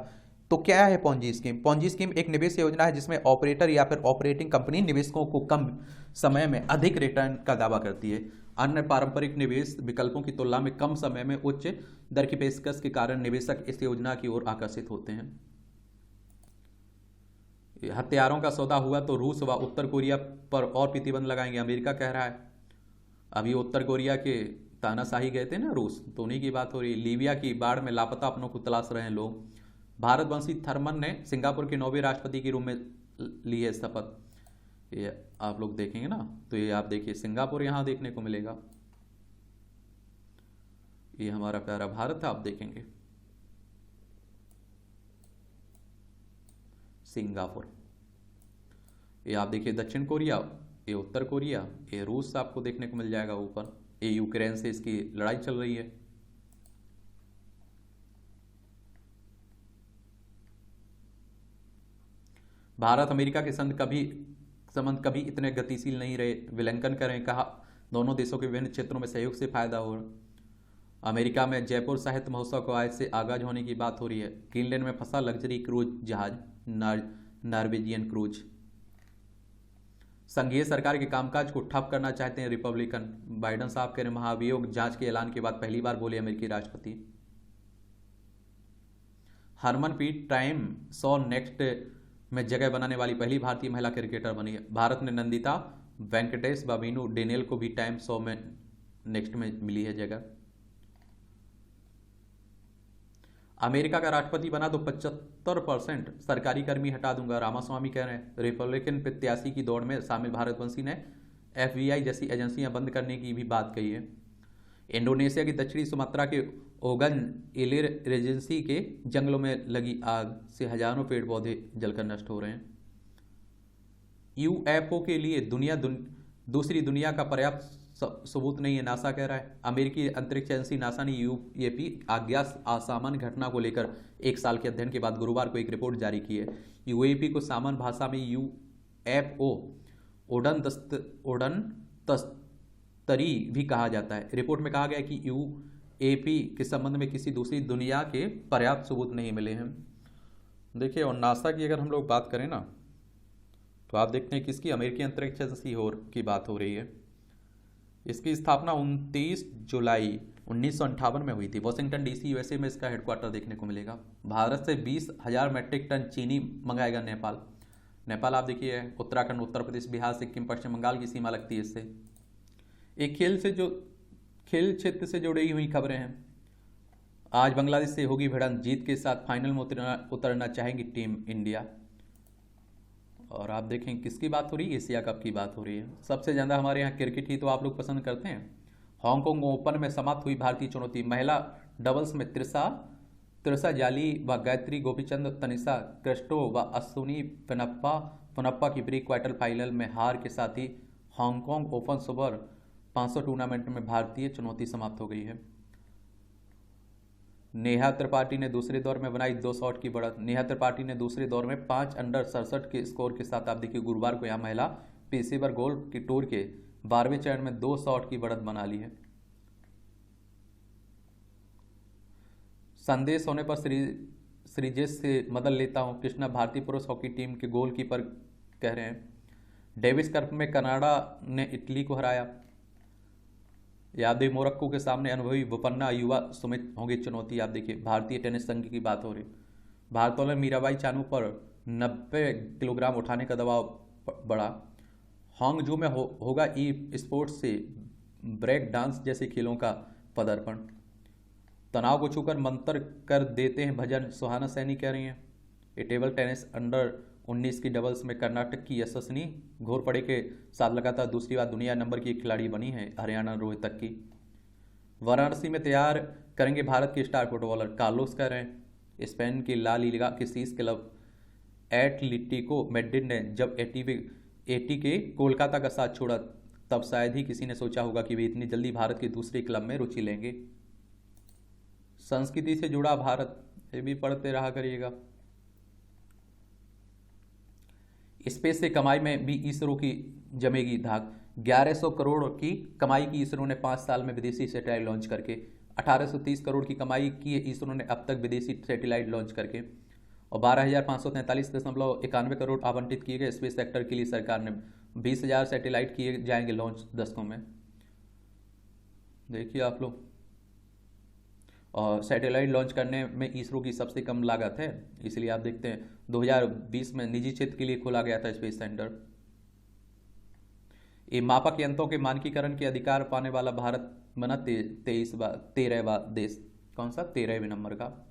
Speaker 1: तो क्या है पौंजी स्कीम? पौंजी स्कीम एक निवेश योजना है जिसमें ऑपरेटर या फिर ऑपरेटिंग कंपनी निवेशकों को कम समय में अधिक रिटर्न का दावा करती है। अन्य पारंपरिक निवेश विकल्पों की तुलना में कम समय में उच्च दर की पेशकश के कारण निवेशक इस योजना की ओर आकर्षित होते हैं। हथियारों का सौदा हुआ तो रूस व उत्तर कोरिया पर और प्रतिबंध लगाएंगे, अमेरिका कह रहा है। अभी उत्तर कोरिया के तानाशाही गए थे ना रूस, तो उन्हीं की बात हो रही है। लीबिया की बाढ़ में लापता अपनों को तलाश रहे हैं लोग। भारतवंशी थर्मन ने सिंगापुर के 9वें राष्ट्रपति के रूप में ली है शपथ। ये आप लोग देखेंगे ना, तो ये आप देखिए सिंगापुर यहाँ देखने को मिलेगा। ये हमारा प्यारा भारत है, आप देखेंगे सिंगापुर। ये आप देखिए दक्षिण कोरिया, ये उत्तर कोरिया, ये रूस आपको देखने को मिल जाएगा ऊपर। ये यूक्रेन से इसकी लड़ाई चल रही है। भारत अमेरिका के संबंध कभी इतने गतिशील नहीं रहे, विलंकन करें, कहा दोनों देशों के विभिन्न क्षेत्रों में सहयोग से फायदा हो। अमेरिका में जयपुर साहित्य महोत्सव को आज से आगाज होने की बात हो रही है। ग्रीनलैंड में फंसा लग्जरी क्रूज जहाज नॉर्वेजियन क्रूज। संघीय सरकार के कामकाज को ठप करना चाहते हैं रिपब्लिकन, बाइडेन साहब कह रहे महाभियोग जांच के ऐलान के बाद पहली बार बोले अमेरिकी राष्ट्रपति। हरमनप्रीत टाइम 100 नेक्स्ट में जगह बनाने वाली पहली भारतीय महिला क्रिकेटर बनी है। भारत ने नंदिता वेंकटेश व वीनू डेनियल को भी टाइम 100 में नेक्स्ट में मिली है जगह। अमेरिका का राष्ट्रपति बना तो 75% सरकारी कर्मी हटा दूंगा, रामास्वामी कह रहे हैं। रिपब्लिकन प्रत्याशी की दौड़ में शामिल भारतवंशी ने FBI जैसी एजेंसियां बंद करने की भी बात कही है। इंडोनेशिया की दक्षिणी सुमात्रा के ओगन इलिर रेजेंसी के जंगलों में लगी आग से हजारों पेड़ पौधे जलकर नष्ट हो रहे हैं। UFO के लिए दूसरी दुनिया का पर्याप्त सबूत नहीं है, नासा कह रहा है। अमेरिकी अंतरिक्ष एजेंसी नासा ने UAP अज्ञात असामान्य घटना को लेकर 1 साल के अध्ययन के बाद गुरुवार को एक रिपोर्ट जारी की है। UAP को सामान्य भाषा में UFO उड़न तस्तरी भी कहा जाता है। रिपोर्ट में कहा गया कि UAP के संबंध में किसी दूसरी दुनिया के पर्याप्त सबूत नहीं मिले हैं। देखिए, और नासा की अगर हम लोग बात करें ना, तो आप देखते हैं किसकी, अमेरिकी अंतरिक्ष एजेंसी की बात हो रही है। इसकी स्थापना 29 जुलाई 1958 में हुई थी। वॉशिंगटन DC USA में इसका हेडक्वार्टर देखने को मिलेगा। भारत से 20,000 मैट्रिक टन चीनी मंगाएगा नेपाल आप देखिए उत्तराखंड, उत्तर प्रदेश, बिहार, सिक्किम, पश्चिम बंगाल की सीमा लगती है इससे। एक खेल क्षेत्र से जुड़ी हुई खबरें हैं। आज बांग्लादेश से होगी भिड़ंत, जीत के साथ फाइनल में उतरना चाहेगी टीम इंडिया। और आप देखें किसकी बात हो रही है, एशिया कप की बात हो रही है। सबसे ज़्यादा हमारे यहाँ क्रिकेट ही तो आप लोग पसंद करते हैं। हांगकांग ओपन में समाप्त हुई भारतीय चुनौती, महिला डबल्स में त्रिशा त्रिशा जाली व गायत्री गोपीचंद, तनिषा क्रिस्टो व अश्विनी पोनप्पा की प्री क्वार्टर फाइनल में हार के साथ ही हांगकांग ओपन सुपर 500 टूर्नामेंट में भारतीय चुनौती समाप्त हो गई है। नेहा त्रिपाठी ने दूसरे दौर में बनाई 2 शॉट की बढ़त। नेहा त्रिपाठी ने दूसरे दौर में 5 अंडर 67 के स्कोर के साथ, आप देखिए गुरुवार को यहां महिला पेशेवर गोल्फ की टूर के 12वें चरण में 2 शॉट की बढ़त बना ली है। संदेश होने पर श्रीजेश से मदद लेता हूं, कृष्णा भारतीय पुरुष हॉकी टीम के गोलकीपर कह रहे हैं। डेविस कप में कनाडा ने इटली को हराया। यादें मोरक्को के सामने अनुभवी बोपन्ना युवा सुमित होंगे चुनौती। आप देखिए भारतीय टेनिस संघ की बात हो रही, भारतोलन मीराबाई चानू पर 90 किलोग्राम उठाने का दबाव बढ़ा। हांगजू में होगा ई स्पोर्ट्स से ब्रेक डांस जैसे खेलों का पदार्पण। तनाव को छूकर मंतर कर देते हैं भजन, सुहाना सैनी कह रही हैं। ये टेबल टेनिस अंडर 19 की डबल्स में कर्नाटक की यशस्विनी घोरपड़े के साथ लगातार दूसरी बार दुनिया नंबर की खिलाड़ी बनी है हरियाणा रोहतक की। वाराणसी में तैयार करेंगे भारत के स्टार फुटबॉलर, कार्लोस कह रहे हैं। स्पेन की ला लीगा के शीर्ष क्लब एटलेटिको मैड्रिड ने जब एटी के कोलकाता का साथ छोड़ा, तब शायद ही किसी ने सोचा होगा कि वे इतनी जल्दी भारत के दूसरे क्लब में रुचि लेंगे। संस्कृति से जुड़ा भारत, ये भी पढ़ते रहा करिएगा। स्पेस से कमाई में भी इसरो की जमेगी धाक। 1100 करोड़ की कमाई की इसरो ने 5 साल में विदेशी सैटेलाइट लॉन्च करके। 1830 करोड़ की कमाई की है इसरो ने अब तक विदेशी सैटेलाइट लॉन्च करके। और 12,543.91 करोड़ आवंटित किए गए स्पेस सेक्टर के लिए। सरकार ने 20,000 सैटेलाइट किए जाएंगे लॉन्च दशकों में। देखिए आप लोग, और सैटेलाइट लॉन्च करने में इसरो की सबसे कम लागत है, इसलिए आप देखते हैं 2020 में निजी क्षेत्र के लिए खोला गया था स्पेस सेंटर। ये मापक यंत्रों के मानकीकरण के अधिकार पाने वाला भारत बना 13वां देश। कौन सा? 13वें नंबर का।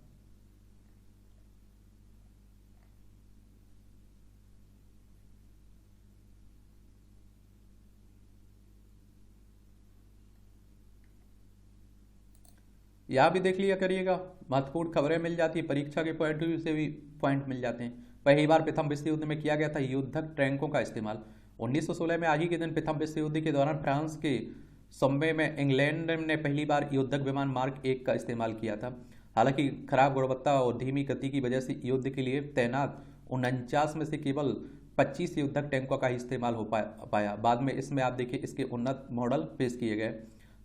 Speaker 1: यहाँ भी देख लिया करिएगा, महत्वपूर्ण खबरें मिल जाती है, परीक्षा के पॉइंट ऑफ व्यू से भी पॉइंट मिल जाते हैं। पहली बार प्रथम विश्व युद्ध में किया गया था युद्धक टैंकों का इस्तेमाल। 1916 में आज ही के दिन प्रथम विश्व युद्ध के दौरान फ्रांस के सम्बे में इंग्लैंड ने पहली बार युद्धक विमान मार्क 1 का इस्तेमाल किया था। हालांकि खराब गुणवत्ता और धीमी गति की वजह से युद्ध के लिए तैनात 49 में से केवल 25 युद्धक टैंकों का ही इस्तेमाल हो पाया। बाद में इसमें आप देखिए इसके उन्नत मॉडल पेश किए गए।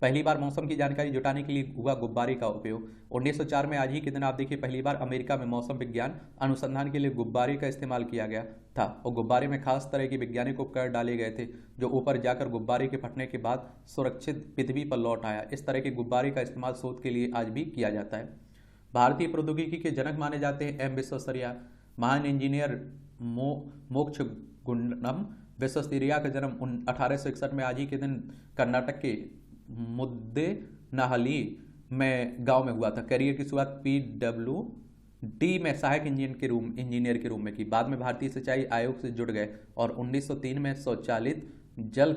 Speaker 1: पहली बार मौसम की जानकारी जुटाने के लिए हुआ गुब्बारे का उपयोग। 1904 में आज ही के दिन आप देखिए पहली बार अमेरिका में मौसम विज्ञान अनुसंधान के लिए गुब्बारे का इस्तेमाल किया गया था। और गुब्बारे में खास तरह के वैज्ञानिक उपकरण डाले गए थे जो ऊपर जाकर गुब्बारे के फटने के बाद सुरक्षित पृथ्वी पर लौट आया। इस तरह के गुब्बारे का इस्तेमाल शोध के लिए आज भी किया जाता है। भारतीय प्रौद्योगिकी के जनक माने जाते हैं एम विश्वेश्वरैया। महान इंजीनियर मोक्षगुंडम विश्वेश्वरैया का जन्म 1861 में आज ही के दिन कर्नाटक के मुद्देनहल्ली में गांव में हुआ था। करियर की शुरुआत PWD में सहायक इंजीनियर के रूप में की। बाद में भारतीय सिंचाई आयोग से जुड़ गए और 1903 में स्वचालित जल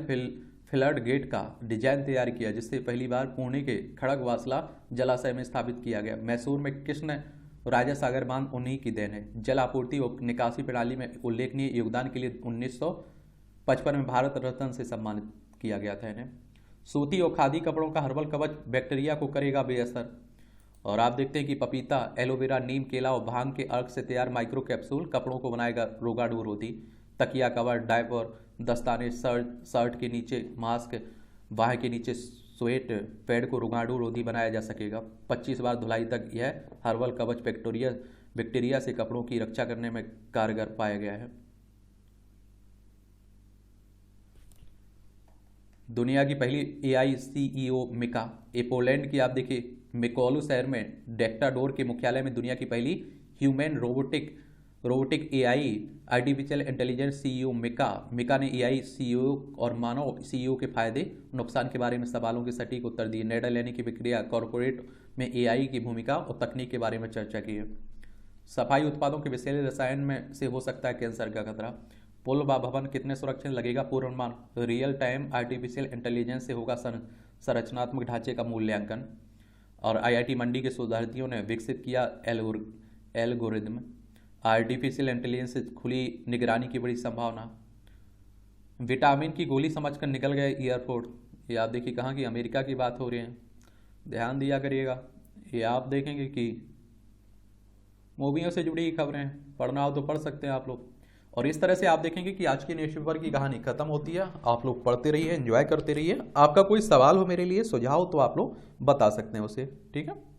Speaker 1: फ्लड गेट का डिजाइन तैयार किया, जिससे पहली बार पुणे के खड़गवासला जलाशय में स्थापित किया गया। मैसूर में कृष्ण राजा सागर बांध उन्हीं की देन है। जल आपूर्ति और निकासी प्रणाली में उल्लेखनीय योगदान के लिए 1955 में भारत रत्न से सम्मानित किया गया था इन्हें। सूती और खादी कपड़ों का हर्बल कवच बैक्टीरिया को करेगा बेअसर। और आप देखते हैं कि पपीता, एलोवेरा, नीम, केला और भांग के अर्क से तैयार माइक्रो कैप्सूल कपड़ों को बनाएगा रोगाणु रोधी। तकिया, कवर, डायपर, दस्ताने, शर्ट के नीचे मास्क, बाह के नीचे स्वेट पैड को रोगाणु रोधी बनाया जा सकेगा। 25 बार धुलाई तक यह हर्बल कवच बैक्टीरिया से कपड़ों की रक्षा करने में कारगर पाया गया है। दुनिया की पहली AI CEO मिका। ये पोलैंड की आप देखिए मिकोलू शहर में डेक्टाडोर के मुख्यालय में दुनिया की पहली human robotic AI artificial intelligence CEO Mika ने AI CEO और मानव CEO के फायदे नुकसान के बारे में सवालों के सटीक उत्तर दिए। निर्णय लेने की प्रक्रिया, कॉर्पोरेट में AI की भूमिका और तकनीक के बारे में चर्चा की है। सफाई उत्पादों के विषैले रसायन में से हो सकता है कैंसर का खतरा। पुल व भवन कितने सुरक्षित लगेगा? पूर्वानुमान। रियल टाइम आर्टिफिशियल इंटेलिजेंस से होगा संरचनात्मक ढांचे का मूल्यांकन। और आईआईटी मंडी के शोधार्थियों ने विकसित किया एल्गोरिदम। आर्टिफिशियल इंटेलिजेंस से खुली निगरानी की बड़ी संभावना। विटामिन की गोली समझकर निकल गए एयरपोर्ट। ये आप देखिए कहाँ की, अमेरिका की बात हो रही है, ध्यान दिया करिएगा। ये आप देखेंगे कि मूवियों से जुड़ी खबरें, पढ़ना हो तो पढ़ सकते हैं आप लोग। और इस तरह से आप देखेंगे कि आज के न्यूज़पेपर की कहानी खत्म होती है। आप लोग पढ़ते रहिए, एंजॉय करते रहिए। आपका कोई सवाल हो मेरे लिए, सुझाव, तो आप लोग बता सकते हैं उसे, ठीक है।